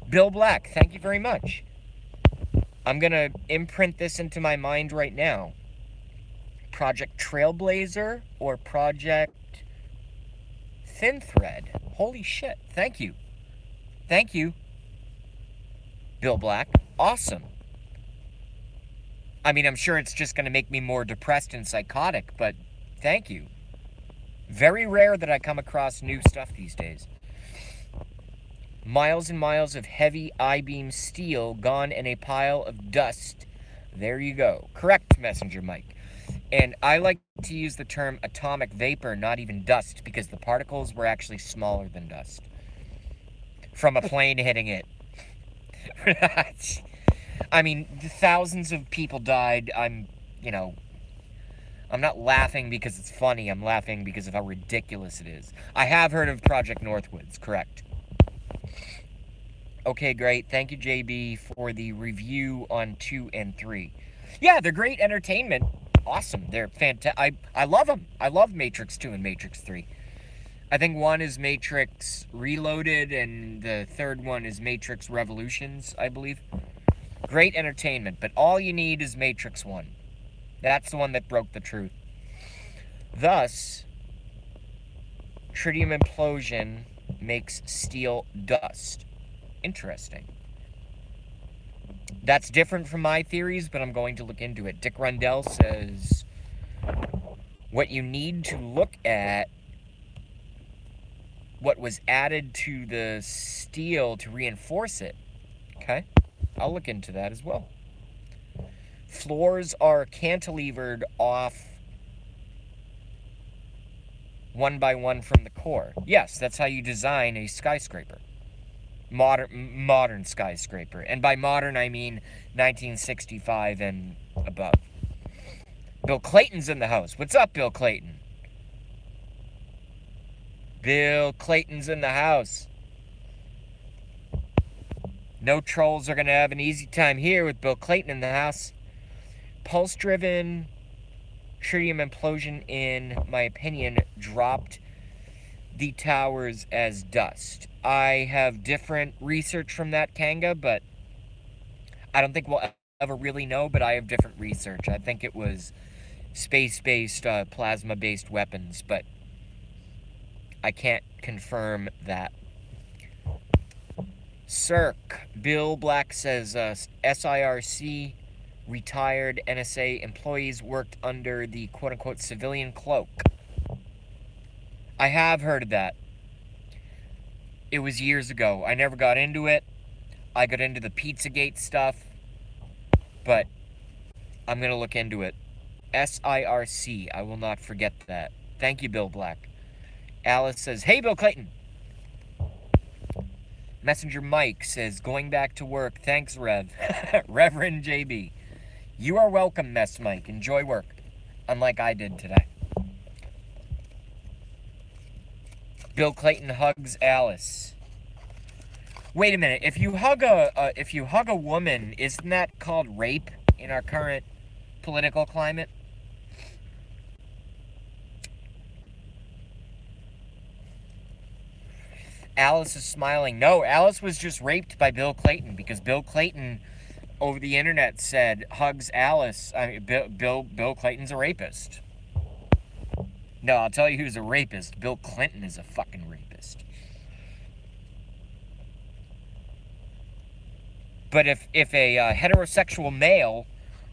Bill Black, thank you very much. I'm going to imprint this into my mind right now. Project Trailblazer or Project Thin Thread? Holy shit. Thank you. Thank you, Bill Black. Awesome. I mean, I'm sure it's just going to make me more depressed and psychotic, but thank you. Very rare that I come across new stuff these days. Miles and miles of heavy I-beam steel gone in a pile of dust. There you go. Correct, Messenger Mike. And I like to use the term atomic vapor, not even dust, because the particles were actually smaller than dust from a plane hitting it. I mean, thousands of people died. I'm not laughing because it's funny. I'm laughing because of how ridiculous it is. I have heard of Project Northwoods, correct. Okay, great. Thank you, JB, for the review on 2 and 3. Yeah, they're great entertainment. Awesome. They're fantastic. I love them. I love Matrix 2 and Matrix 3. I think one is Matrix Reloaded, and the third one is Matrix Revolutions, I believe. Great entertainment, but all you need is Matrix 1. That's the one that broke the truth. Thus, tritium implosion makes steel dust. Interesting. That's different from my theories, but I'm going to look into it. Dick Rundell says, what you need to look at what was added to the steel to reinforce it. Okay, I'll look into that as well. Floors are cantilevered off one by one from the core. Yes, that's how you design a skyscraper. Modern skyscraper. And by modern, I mean 1965 and above. Bill Clayton's in the house. What's up, Bill Clayton? Bill Clayton's in the house. No trolls are going to have an easy time here with Bill Clayton in the house. Pulse-driven tritium implosion, in my opinion, dropped the towers as dust. I have different research from that, Kanga, but I don't think we'll ever really know, but I have different research. I think it was space-based, plasma-based weapons, but I can't confirm that. Cirque. Bill Black says, SIRC retired NSA employees worked under the quote-unquote civilian cloak. I have heard of that. It was years ago. I never got into it. I got into the Pizzagate stuff, but I'm going to look into it. SIRC. I will not forget that. Thank you, Bill Black. Alice says, hey, Bill Clayton. Messenger Mike says, going back to work. Thanks, Rev. Reverend JB. You are welcome, Mess Mike. Enjoy work. Unlike I did today. Bill Clayton hugs Alice. Wait a minute. If you hug a woman, isn't that called rape in our current political climate? Alice is smiling. No, Alice was just raped by Bill Clayton because Bill Clayton over the internet said hugs Alice. I mean, Bill Clayton's a rapist. No, I'll tell you who's a rapist. Bill Clinton is a fucking rapist. But if a heterosexual male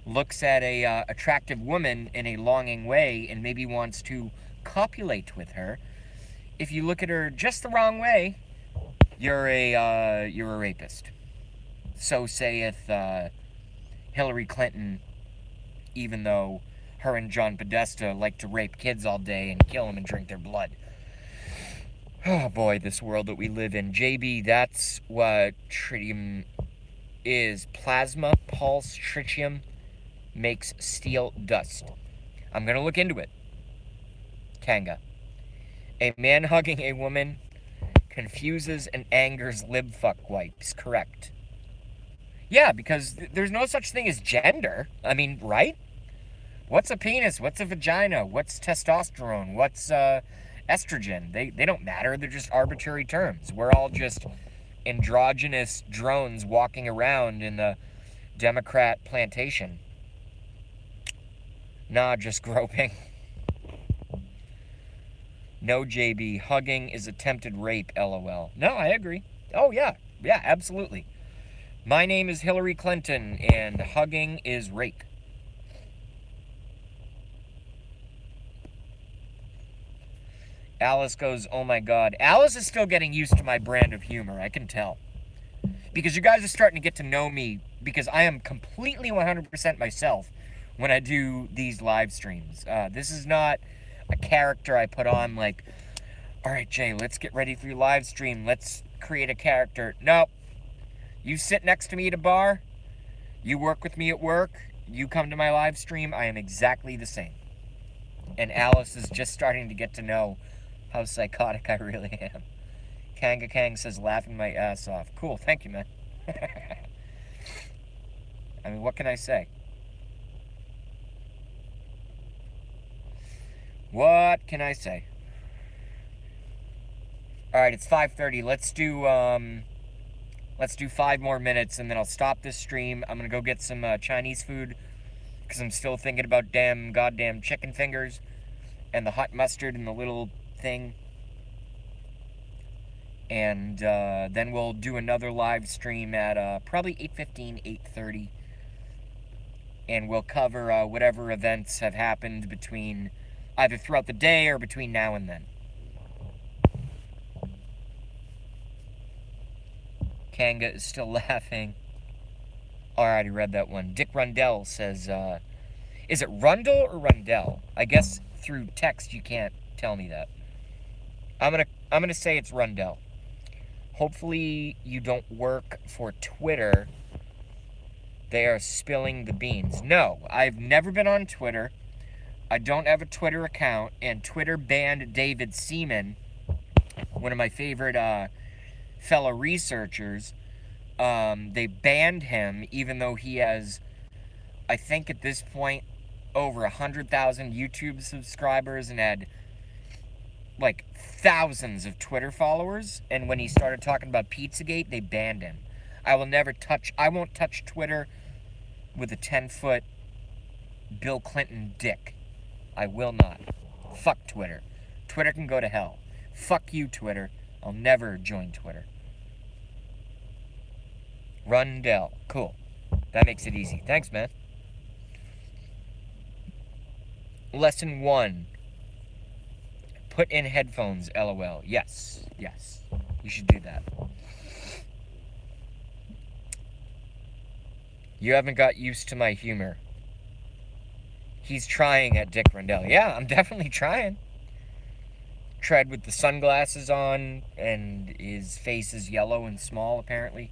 looks at a attractive woman in a longing way and maybe wants to copulate with her, if you look at her just the wrong way, you're a rapist. So saith Hillary Clinton, even though her and John Podesta like to rape kids all day and kill them and drink their blood. Oh boy, this world that we live in. JB, that's what tritium is. Plasma pulse tritium makes steel dust. I'm going to look into it. Kanga. A man hugging a woman confuses and angers libfuck wipes. Correct. Yeah, because there's no such thing as gender. I mean, right? What's a penis? What's a vagina? What's testosterone? What's estrogen? They don't matter. They're just arbitrary terms. We're all just androgynous drones walking around in the Democrat plantation. Nah, just groping. No, JB. Hugging is attempted rape, LOL. No, I agree. Oh, yeah. Yeah, absolutely. My name is Hillary Clinton, and hugging is rape. Alice goes, oh my god. Alice is still getting used to my brand of humor, I can tell. Because you guys are starting to get to know me, because I am completely 100% myself when I do these live streams. This is not a character I put on like, all right, Jay, let's get ready for your live stream. Let's create a character. Nope. You sit next to me at a bar. You work with me at work. You come to my live stream. I am exactly the same. And Alice is just starting to get to know how psychotic I really am. Kanga Kang says, laughing my ass off. Cool. Thank you, man. I mean, what can I say? What can I say? Alright, it's 5:30. Let's do 5 more minutes, and then I'll stop this stream. I'm gonna go get some Chinese food, because I'm still thinking about goddamn chicken fingers, and the hot mustard and the little thing. And then we'll do another live stream at probably 8:15, 8:30. And we'll cover whatever events have happened between either throughout the day or between now and then. Kanga is still laughing. I already read that one. Dick Rundell says, is it Rundle or Rundell? I guess through text you can't tell me that. I'm gonna say it's Rundell. Hopefully you don't work for Twitter. They are spilling the beans. No, I've never been on Twitter. I don't have a Twitter account, and Twitter banned David Seaman, one of my favorite fellow researchers. They banned him, even though he has, I think at this point, over 100,000 YouTube subscribers and had like thousands of Twitter followers. And when he started talking about Pizzagate, they banned him. I won't touch Twitter with a 10-foot Bill Clinton dick. I will not. Fuck Twitter. Twitter can go to hell. Fuck you, Twitter. I'll never join Twitter. Rundell. Cool. That makes it easy. Thanks, man. Lesson 1. Put in headphones, LOL. Yes. Yes. You should do that. You haven't got used to my humor. He's trying at Dick Rundell. Yeah, I'm definitely trying. Tread with the sunglasses on, and his face is yellow and small, apparently.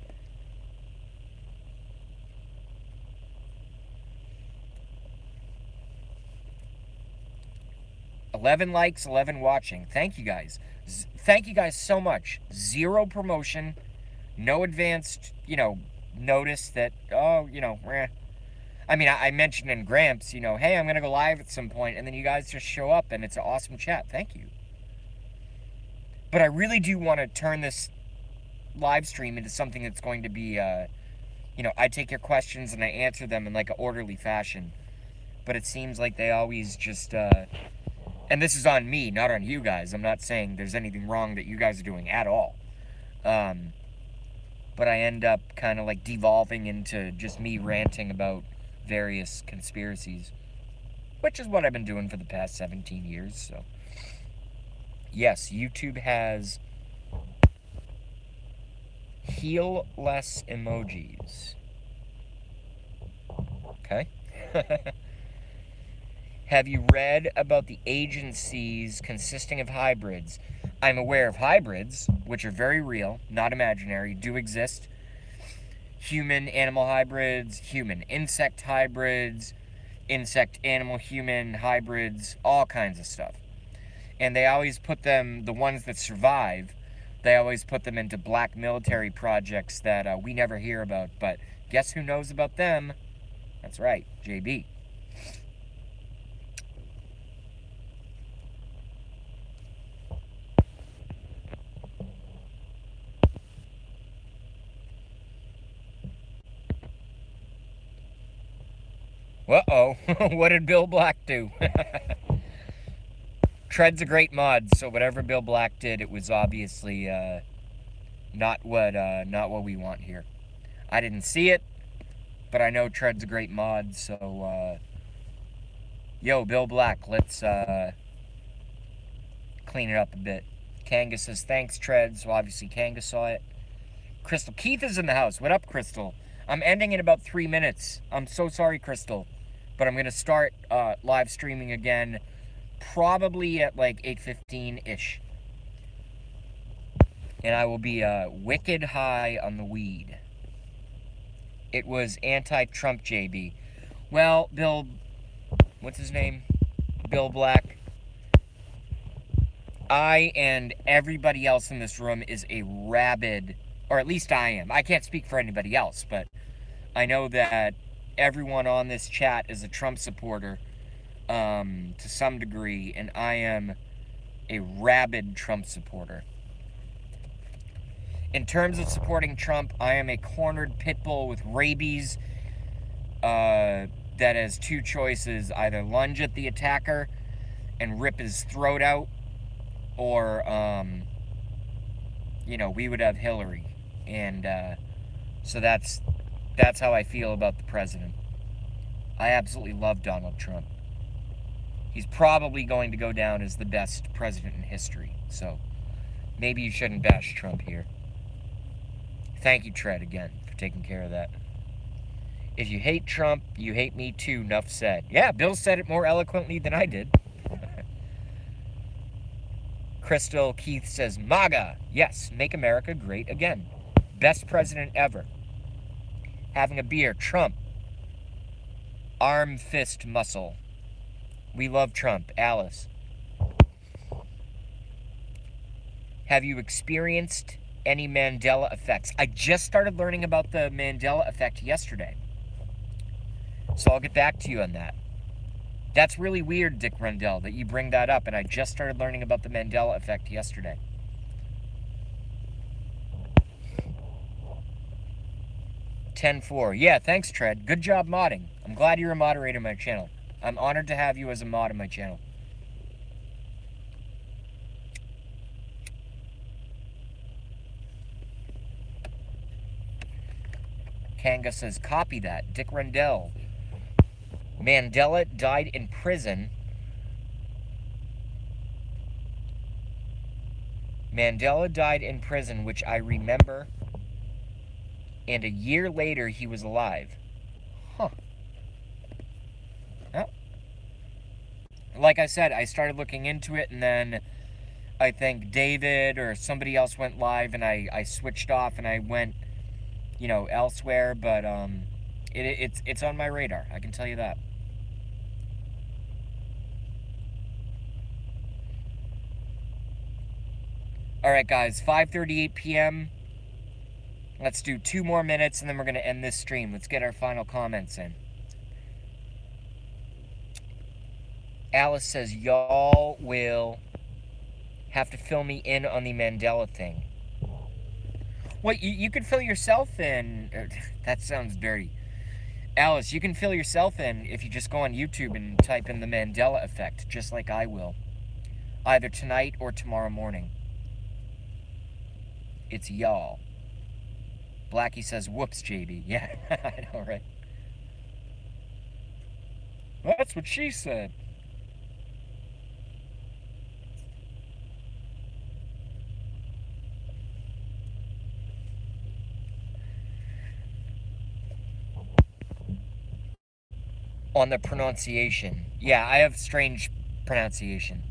$11 likes, 11 watching. Thank you guys. Thank you guys so much. Zero promotion. No advanced, notice that, I mean, I mentioned in Gramps, hey, I'm going to go live at some point, and then you guys just show up, and it's an awesome chat. Thank you. But I really do want to turn this live stream into something that's going to be, I take your questions and I answer them in like an orderly fashion. But it seems like they always just, and this is on me, not on you guys. I'm not saying there's anything wrong that you guys are doing at all. But I end up kind of like devolving into just me ranting about various conspiracies, which is what I've been doing for the past 17 years, so. Yes, YouTube has heel less emojis. Okay. Have you read about the agencies consisting of hybrids? I'm aware of hybrids, which are very real, not imaginary, do exist. Human-animal hybrids, human-insect hybrids, insect-animal-human hybrids, all kinds of stuff. And they always put them, the ones that survive, they always put them into black military projects that we never hear about. But guess who knows about them? That's right, JB. Uh-oh. What did Bill Black do? Tread's a great mod, so whatever Bill Black did, it was obviously not what we want here. I didn't see it, but I know Tread's a great mod, so yo, Bill Black, let's clean it up a bit. Kanga says thanks, Tread, so obviously Kanga saw it. Crystal Keith is in the house. What up, Crystal? I'm ending in about 3 minutes. I'm so sorry, Crystal, but I'm gonna start live streaming again, probably at like 8:15-ish. And I will be wicked high on the weed. It was anti-Trump, JB. Well, Bill, what's his name? Bill Black. I and everybody else in this room is a rabid, or at least I am. I can't speak for anybody else, but I know that everyone on this chat is a Trump supporter to some degree, and I am a rabid Trump supporter. In terms of supporting Trump, I am a cornered pit bull with rabies that has two choices: either lunge at the attacker and rip his throat out, or, you know, we would have Hillary. And so that's how I feel about the president. I absolutely love Donald Trump. He's probably going to go down as the best president in history. So maybe you shouldn't bash Trump here. Thank you, Tread, again, for taking care of that. If you hate Trump, you hate me too, enough said. Yeah, Bill said it more eloquently than I did. Crystal Keith says, MAGA, yes, make America great again. Best president ever. Having a beer, Trump. Arm, fist, muscle. We love Trump, Alice. Have you experienced any Mandela effects? I just started learning about the Mandela effect yesterday. So I'll get back to you on that. That's really weird, Dick Rendell, that you bring that up, and I just started learning about the Mandela effect yesterday. $10.4. Yeah, thanks, Tread. Good job modding. I'm glad you're a moderator on my channel. I'm honored to have you as a mod on my channel. Kanga says, copy that. Dick Rendell. Mandela died in prison. Mandela died in prison, which I remember. And a year later, he was alive. Huh. Well, like I said, I started looking into it, and then I think David or somebody else went live, and I switched off, and I went, you know, elsewhere. But it's on my radar, I can tell you that. All right, guys, 5:38 p.m. Let's do 2 more minutes, and then we're going to end this stream. Let's get our final comments in. Alice says, y'all will have to fill me in on the Mandela thing. Well, you could fill yourself in. That sounds dirty. Alice, you can fill yourself in if you just go on YouTube and type in the Mandela effect, just like I will. Either tonight or tomorrow morning. It's y'all. Blackie says, whoops, JB. Yeah, I know, right? That's what she said. On the pronunciation. Yeah, I have strange pronunciation.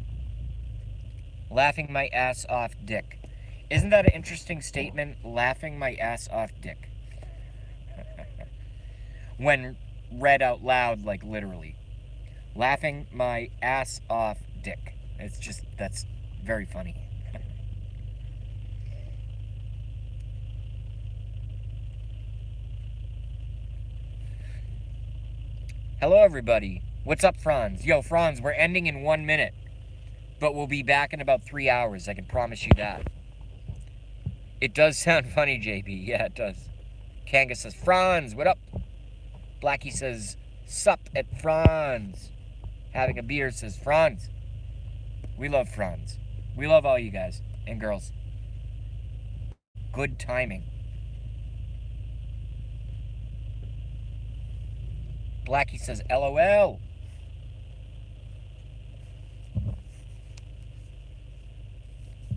Laughing my ass off, Dick. Isn't that an interesting statement? Laughing my ass off, Dick. When read out loud, like literally. Laughing my ass off, Dick. It's just, that's very funny. Hello, everybody. What's up, Franz? Yo, Franz, we're ending in 1 minute. But we'll be back in about 3 hours. I can promise you that. It does sound funny, JB. Yeah, it does. Kanga says, Franz, what up? Blackie says, Sup at Franz. Having a beer, says Franz. We love Franz. We love all you guys and girls. Good timing. Blackie says LOL.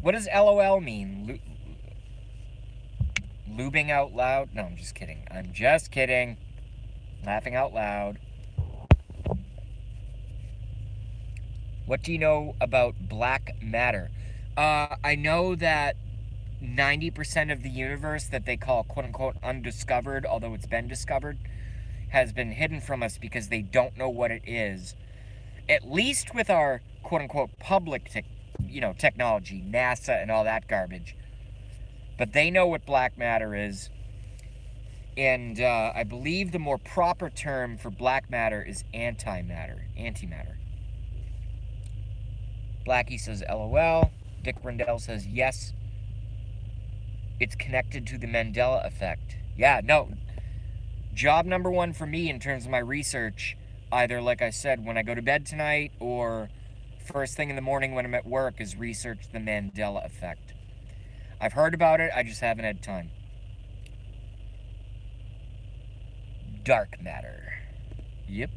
What does LOL mean? Lubing out loud? No, I'm just kidding. I'm just kidding. Laughing out loud. What do you know about black matter? I know that 90% of the universe that they call quote-unquote undiscovered, although it's been discovered, has been hidden from us because they don't know what it is. At least with our quote-unquote public technology, NASA and all that garbage. But they know what black matter is. And I believe the more proper term for black matter is antimatter. Blackie says LOL. Dick Rendell says yes. It's connected to the Mandela effect. Yeah, no. Job number one for me in terms of my research, either, like I said, when I go to bed tonight or first thing in the morning when I'm at work, is research the Mandela effect. I've heard about it, I just haven't had time. Dark matter. Yep.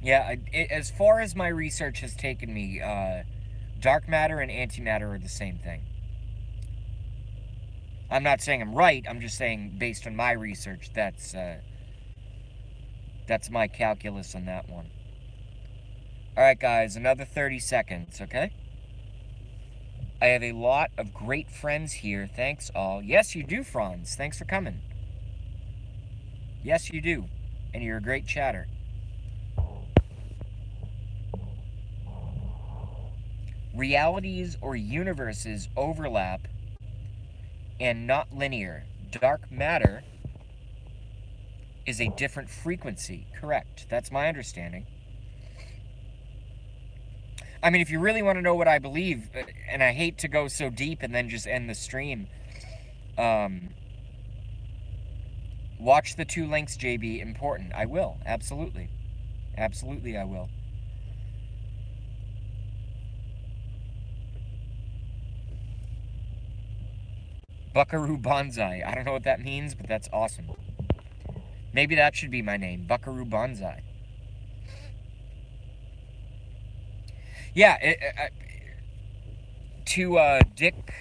Yeah, as far as my research has taken me, dark matter and antimatter are the same thing. I'm not saying I'm right, I'm just saying based on my research, that's my calculus on that one. Alright guys, another 30 seconds, okay? I have a lot of great friends here, thanks all. Yes, you do, Franz. Thanks for coming. Yes, you do. And you're a great chatter. Realities or universes overlap and not linear. Dark matter is a different frequency. Correct. That's my understanding. I mean, if you really want to know what I believe, and I hate to go so deep and then just end the stream, watch the 2 links, JB. Important. I will. Absolutely. Absolutely, I will. Buckaroo Bonsai. I don't know what that means, but that's awesome. Maybe that should be my name. Buckaroo Bonsai. Yeah, to Dick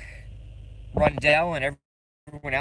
Rundell and everyone else.